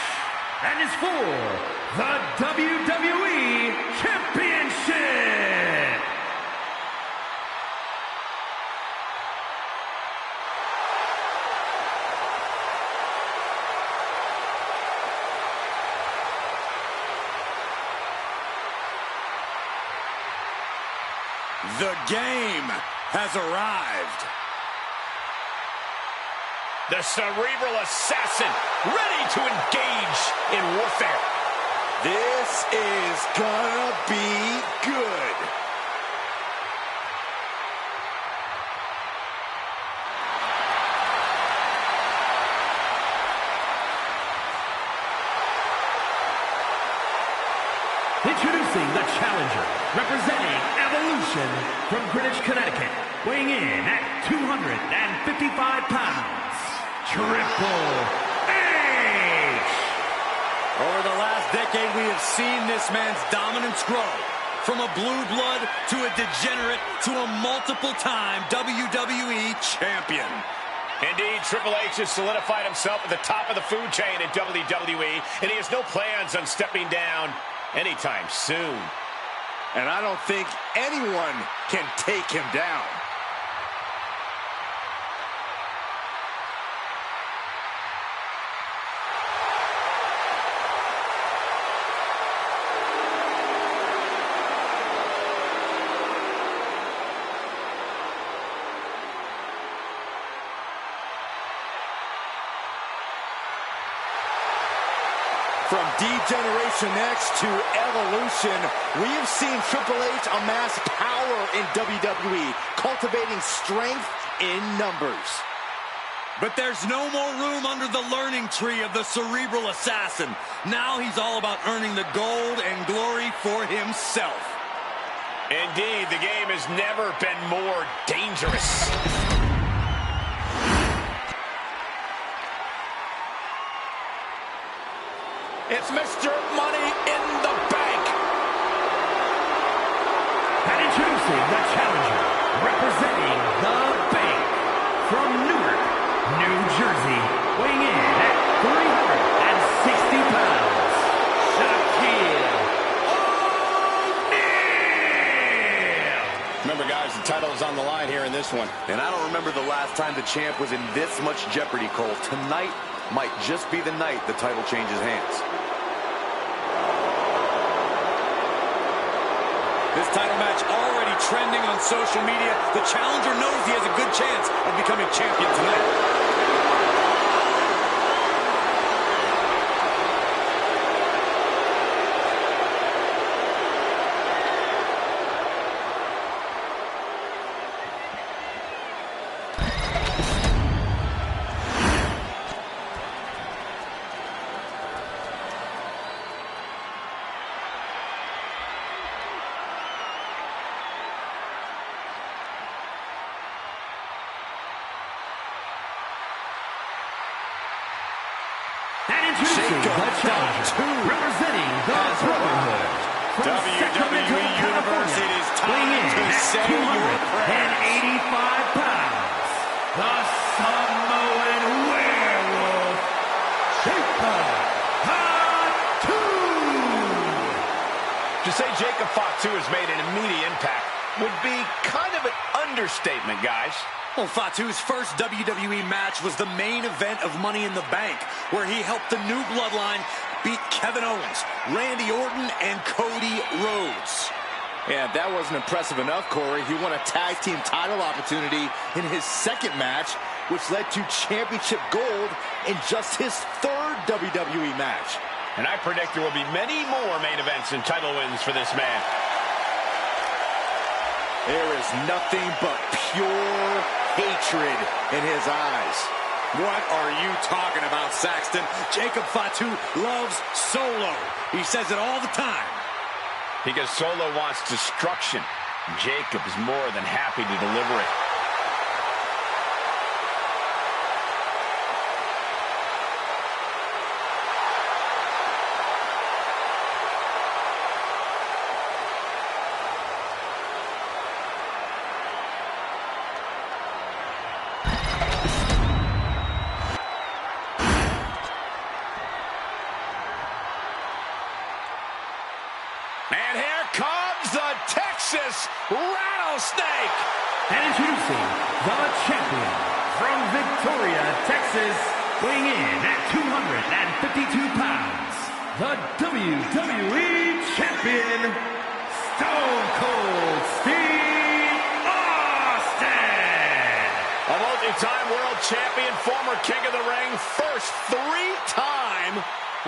and is for the WWE Championship. The game has arrived. The Cerebral Assassin, ready to engage in warfare. This is gonna be good. Introducing the challenger, representing Evolution from Greenwich, Connecticut, weighing in at 255 pounds, Triple H! Over the last decade, we have seen this man's dominance grow. From a blue blood to a degenerate to a multiple-time WWE champion. Indeed, Triple H has solidified himself at the top of the food chain in WWE, and he has no plans on stepping down anytime soon. And I don't think anyone can take him down. From D-Generation X to Evolution, we have seen Triple H amass power in WWE, cultivating strength in numbers. But there's no more room under the learning tree of the Cerebral Assassin. Now he's all about earning the gold and glory for himself. Indeed, the game has never been more dangerous. It's Mr. Money in the Bank. And introducing the challenger, representing the Bank from Newark, New Jersey, weighing in at 360 pounds, Shaquille O'Neal. Remember, guys, the title is on the line here in this one. And I don't remember the last time the champ was in this much jeopardy, Cole. Tonight might just be the night the title changes hands. This title match already trending on social media. The challenger knows he has a good chance of becoming champion tonight. Introducing the challenger, representing the Brotherhood from Sacramento, Universe, it is time to say your prayers. 285 pounds, the Samoan Werewolf, Jacob Fatu. To say Jacob Fatu has made an immediate impact would be kind of an understatement, guys. Well, Fatu's first WWE match was the main event of Money in the Bank, where he helped the New Bloodline beat Kevin Owens, Randy Orton, and Cody Rhodes. Yeah, if that wasn't impressive enough, Corey, he won a tag team title opportunity in his second match, which led to championship gold in just his third WWE match. And I predict there will be many more main events and title wins for this man. There is nothing but pure hatred in his eyes. What are you talking about, Saxton? Jacob Fatu loves Solo. He says it all the time. Because Solo wants destruction. Jacob is more than happy to deliver it. Rattlesnake! And introducing the champion from Victoria, Texas, weighing in at 252 pounds, the WWE Champion, Stone Cold Steve Austin! A multi-time world champion, former King of the Ring, first three-time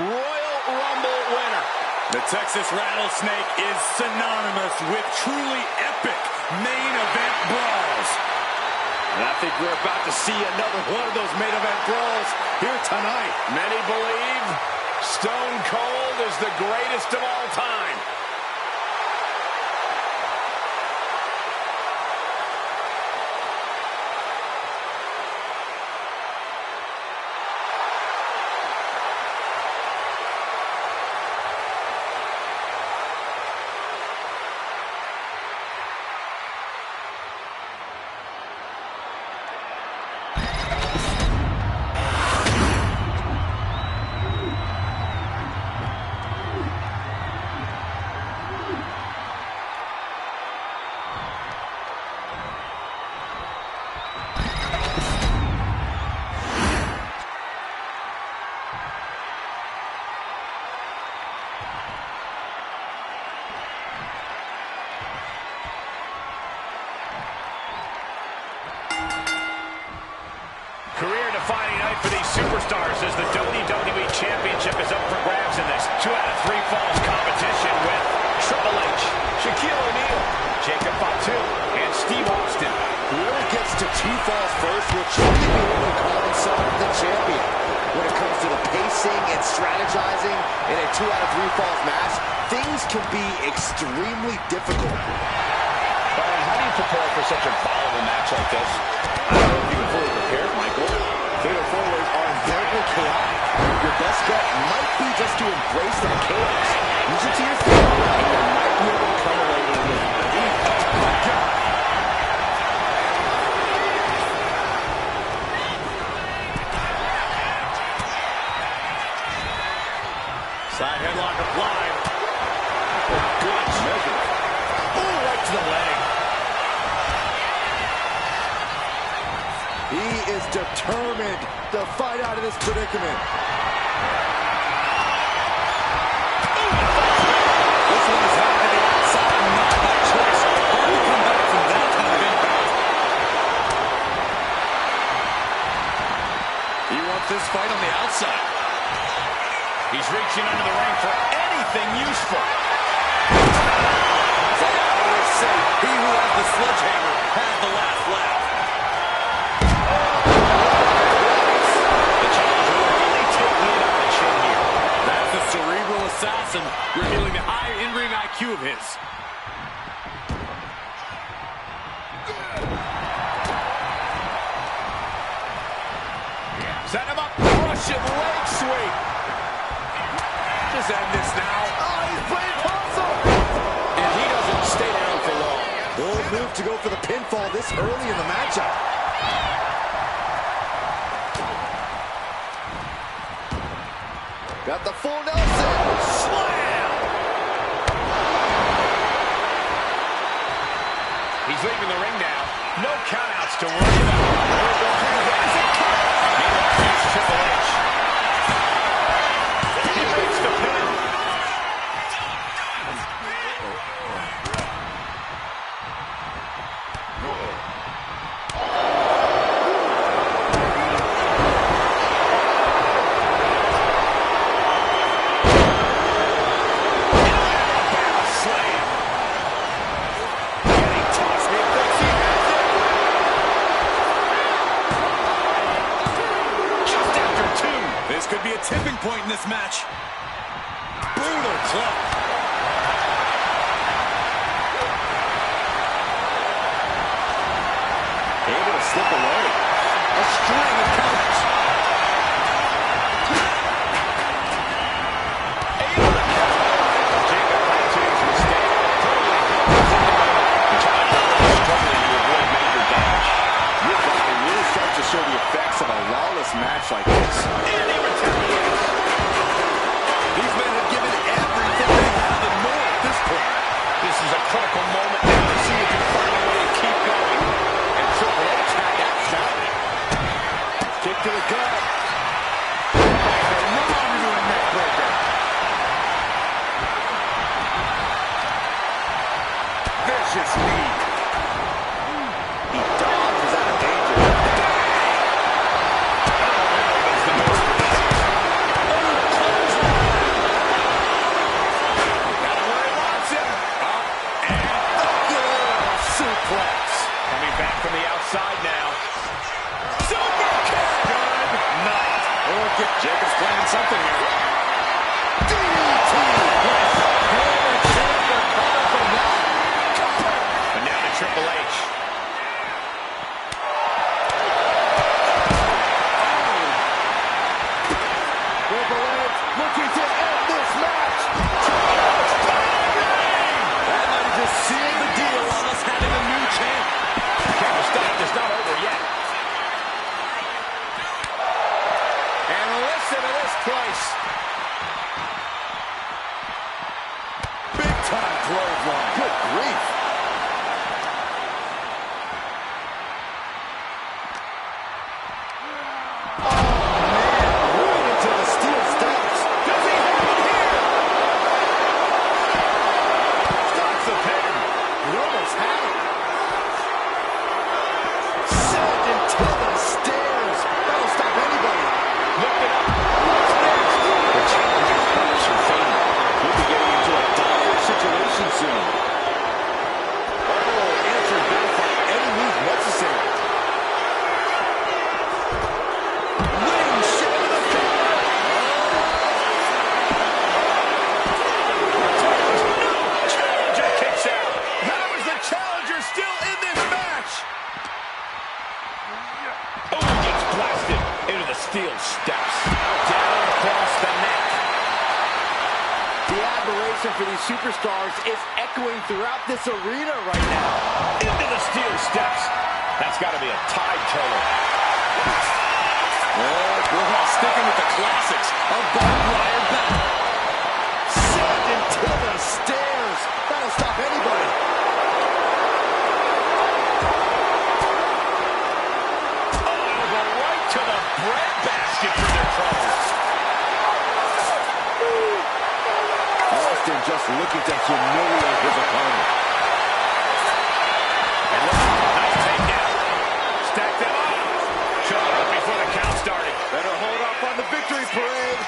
Royal Rumble winner. The Texas Rattlesnake is synonymous with truly epic main event brawls. And I think we're about to see another one of those main event brawls here tonight. Many believe Stone Cold is the greatest of all time. Career-defining night for these superstars as the WWE Championship is up for grabs in this 2 out of 3 falls competition with Triple H, Shaquille O'Neal, Jacob Fatu, and Steve Austin. Whoever gets to 2 falls first will truly be able to call themselves the champion. When it comes to the pacing and strategizing in a 2 out of 3 falls match, things can be extremely difficult. How do you prepare for such a volatile match like this? I don't know if you can fully prepare, Michael. Fatal four-ways are inherently chaotic. Your best bet might be just to embrace that chaos. Use it to your favor, and you might be able to come away with a win. Oh, my God. Side headlock applied. Good measure. Oh, right to the leg. He is determined to fight out of this predicament. This one is headed to the outside and not by choice. How do you come back from that kind of impact? He wants this fight on the outside. He's reaching under the ring for anything useful. As I always say, he who has the sledgehammer has the last laugh. Cerebral assassin, revealing the high in-ring IQ of his. Set him up, Russian leg sweep. Just end this now. Oh, he's playing possum! And he doesn't stay down for long. Bold move to go for the pinfall this early in the matchup. Got the full Nelson. Slam! He's leaving the ring now. No countouts to worry about. Meanwhile, here's Triple H. He makes the pin. Could be a tipping point in this match. Brutal club. Able to slip away. A string of counters. Able to counter. Jacob Fatu's mistake. Struggling to avoid major damage. You're right. It really starts to show the effects of a lawless match like this. And he retaliates. These men have given everything they suplex. Coming back from the outside now. Super kick. Good night. Look at Jacobs playing something here. DDT. Yes. Hammer champ recovered from that. But now to Triple H. Triple H looking to end this match. That might have just sealed the deal on us having a new champ. Can't stop. It's not over yet. And listen to this place. Big time clothesline. Good grief. Steel steps down across the neck. The admiration for these superstars is echoing throughout this arena right now. Into the steel steps. That's got to be a tide turner. Oh, boy, sticking with the classics. A barbed wire battle. Sent into the stairs. That'll stop anybody. To the breadbasket for their troubles. Austin just looking to humiliate his opponent. And look, nice takedown. Stack them up. Showed up before the count started. Better hold up on the victory parade.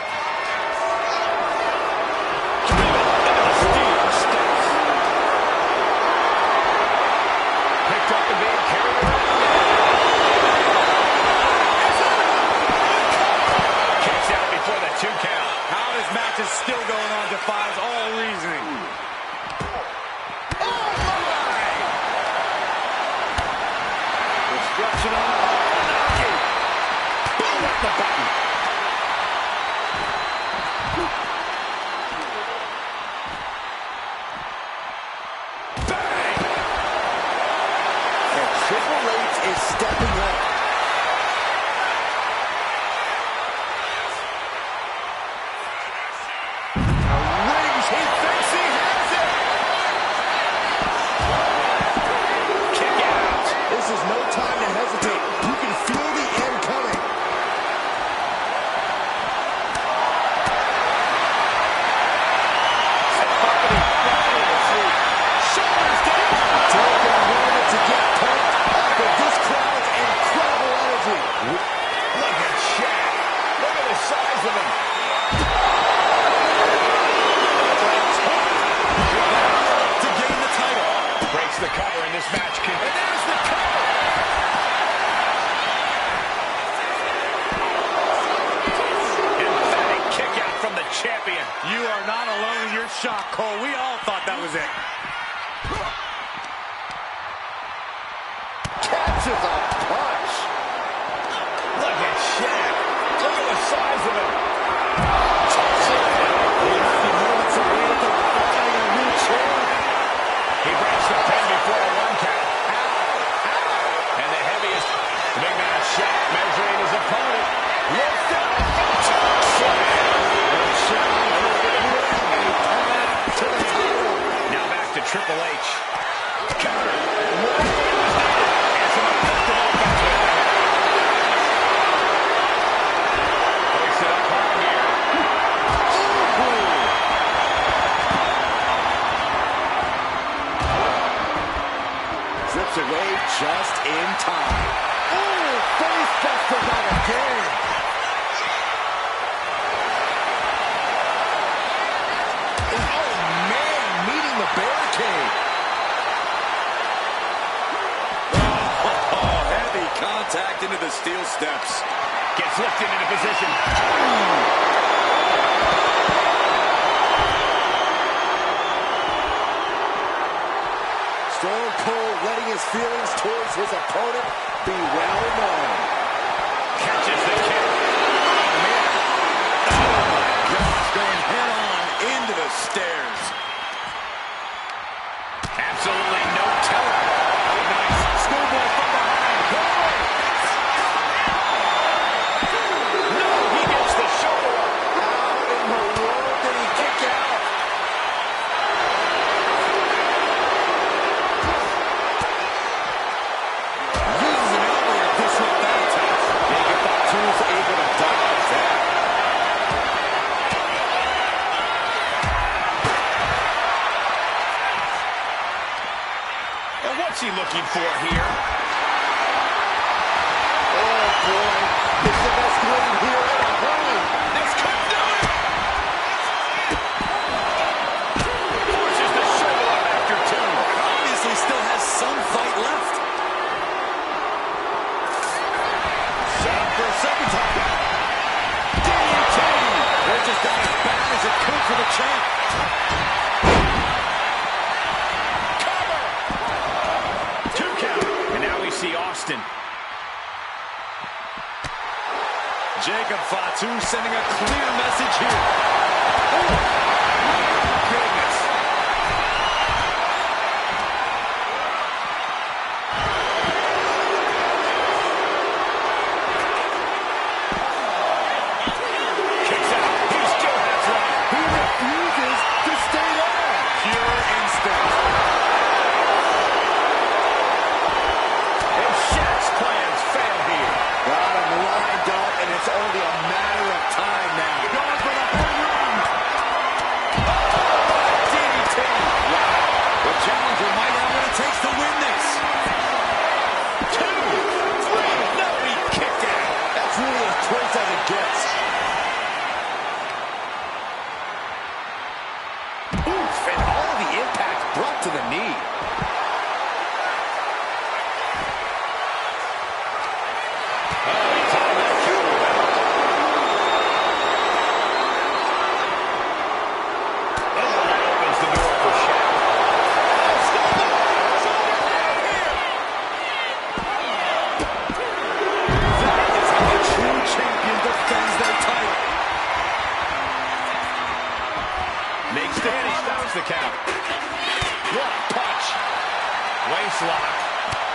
Steel steps. Picked up and being carried around. For the 2 count. How this match is still going on defies all reasoning. Oh, my! Destruction on the knocking. Boom at the button. Bang! And Triple H is stepping up. The cover in this match, and there's the cover. Emphatic kick out from the champion. You are not alone in your shock, Cole. We all thought that was it. Catches a punch. Look at Shaq. Look at the size of him. Moments away from finding a new champ. He breaks the pin before a 1 count. And the heaviest, the big man Shaq measuring his opponent. Lifts him up from the top. To the title. Now back to Triple H. Counter. And some effective offense with that. Puts it up high here. Trips away just in time. Oh, face buster by the game. Oh, man, meeting the barricade. contact into the steel steps. Gets lifted into position. Stone Cold letting his feelings towards his opponent be well known. Catches the kick. Oh, man. Oh, my gosh. Going head on into the stairs. Absolutely no telling. Oh, nice. Schoolboy from behind. No, he gets the shoulder up. How in the world did he kick out? Uses an elbow to disrupt that attack. Jacob Fatu's able to dodge that. And what's he looking for here? Oh, boy. This is the best win here in a hurry. This could do it. Forces the shoulder up after two. Obviously still has some fight left. Set up for a second time. DDT. They're just about as bad as it could for the champ. Two count. And now we see Austin. Jacob Fatu sending a clear message here. Oh, goodness. Kicks out. He still has one. He refuses to stay down. Pure instinct. And Shaq's plans fail here. Got him lined up, and it's only a matter of time now. Going for the home run. DDT. Wow. The challenger might have what it takes to win this. 2, 3. No, he kicked out. That's really as close as it gets. Oof, and all the impact brought to the knee. Makes the finish. Stops the count. What a punch. Waist lock.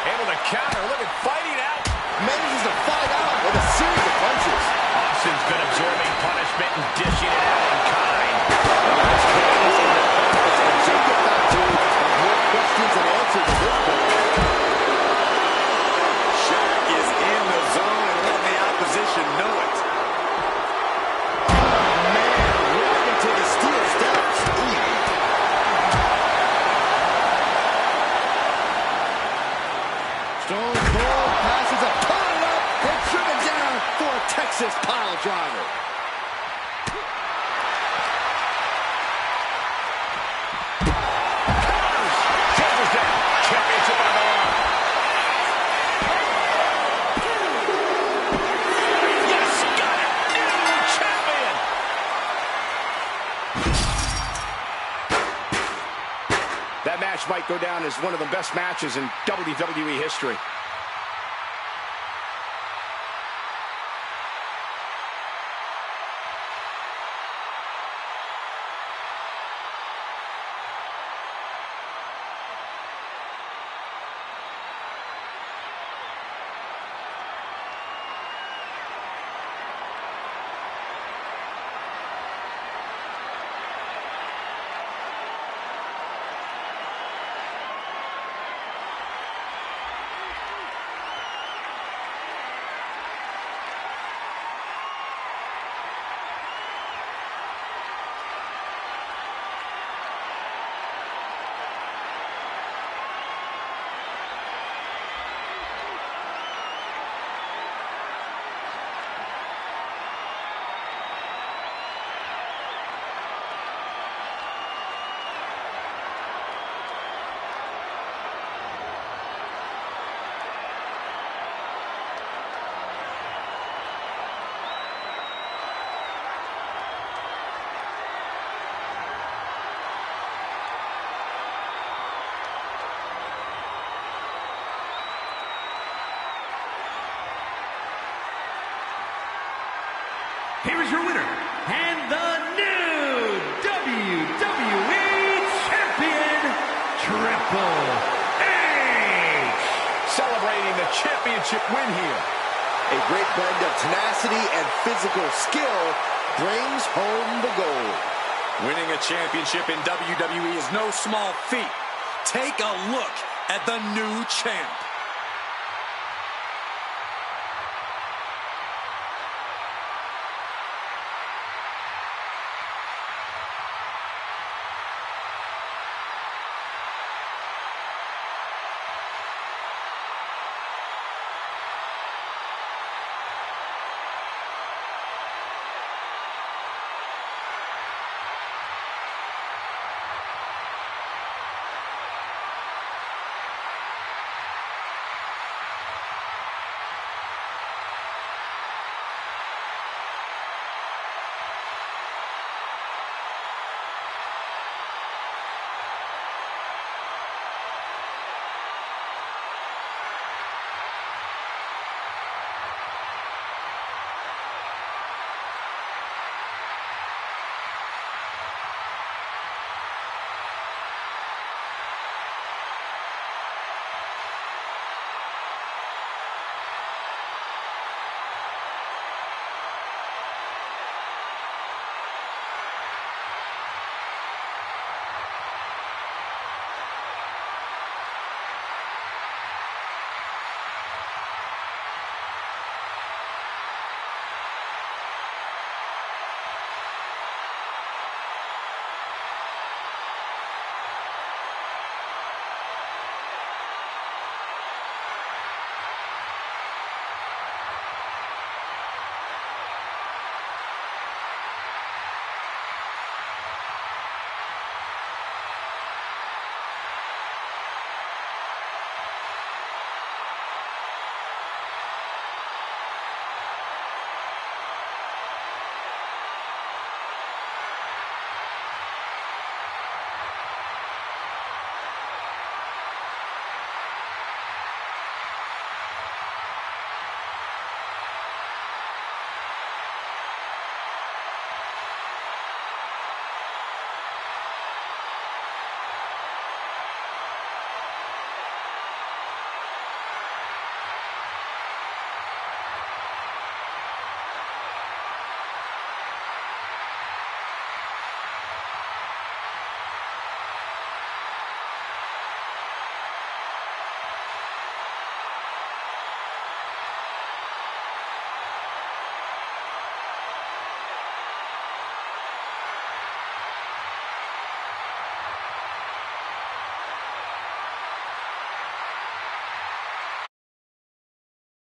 Able to counter. Look at fighting out. Manages to fight out with a series of punches. Austin's been absorbing punishment and dishing it out in kind. That's crazy. And Jacob Fatu has more questions than answers at this point. Shaq is in the zone and letting the opposition know it. To the steel steps. Stone Cold passes a pile up and driven down for a Texas pile driver. Shoulders down. Championship on the line. Yes, got it. New champion. That match might go down as one of the best matches in WWE history. here's your winner, and the new WWE Champion, Triple H. Celebrating the championship win here. A great blend of tenacity and physical skill brings home the gold. Winning a championship in WWE is no small feat. Take a look at the new champ.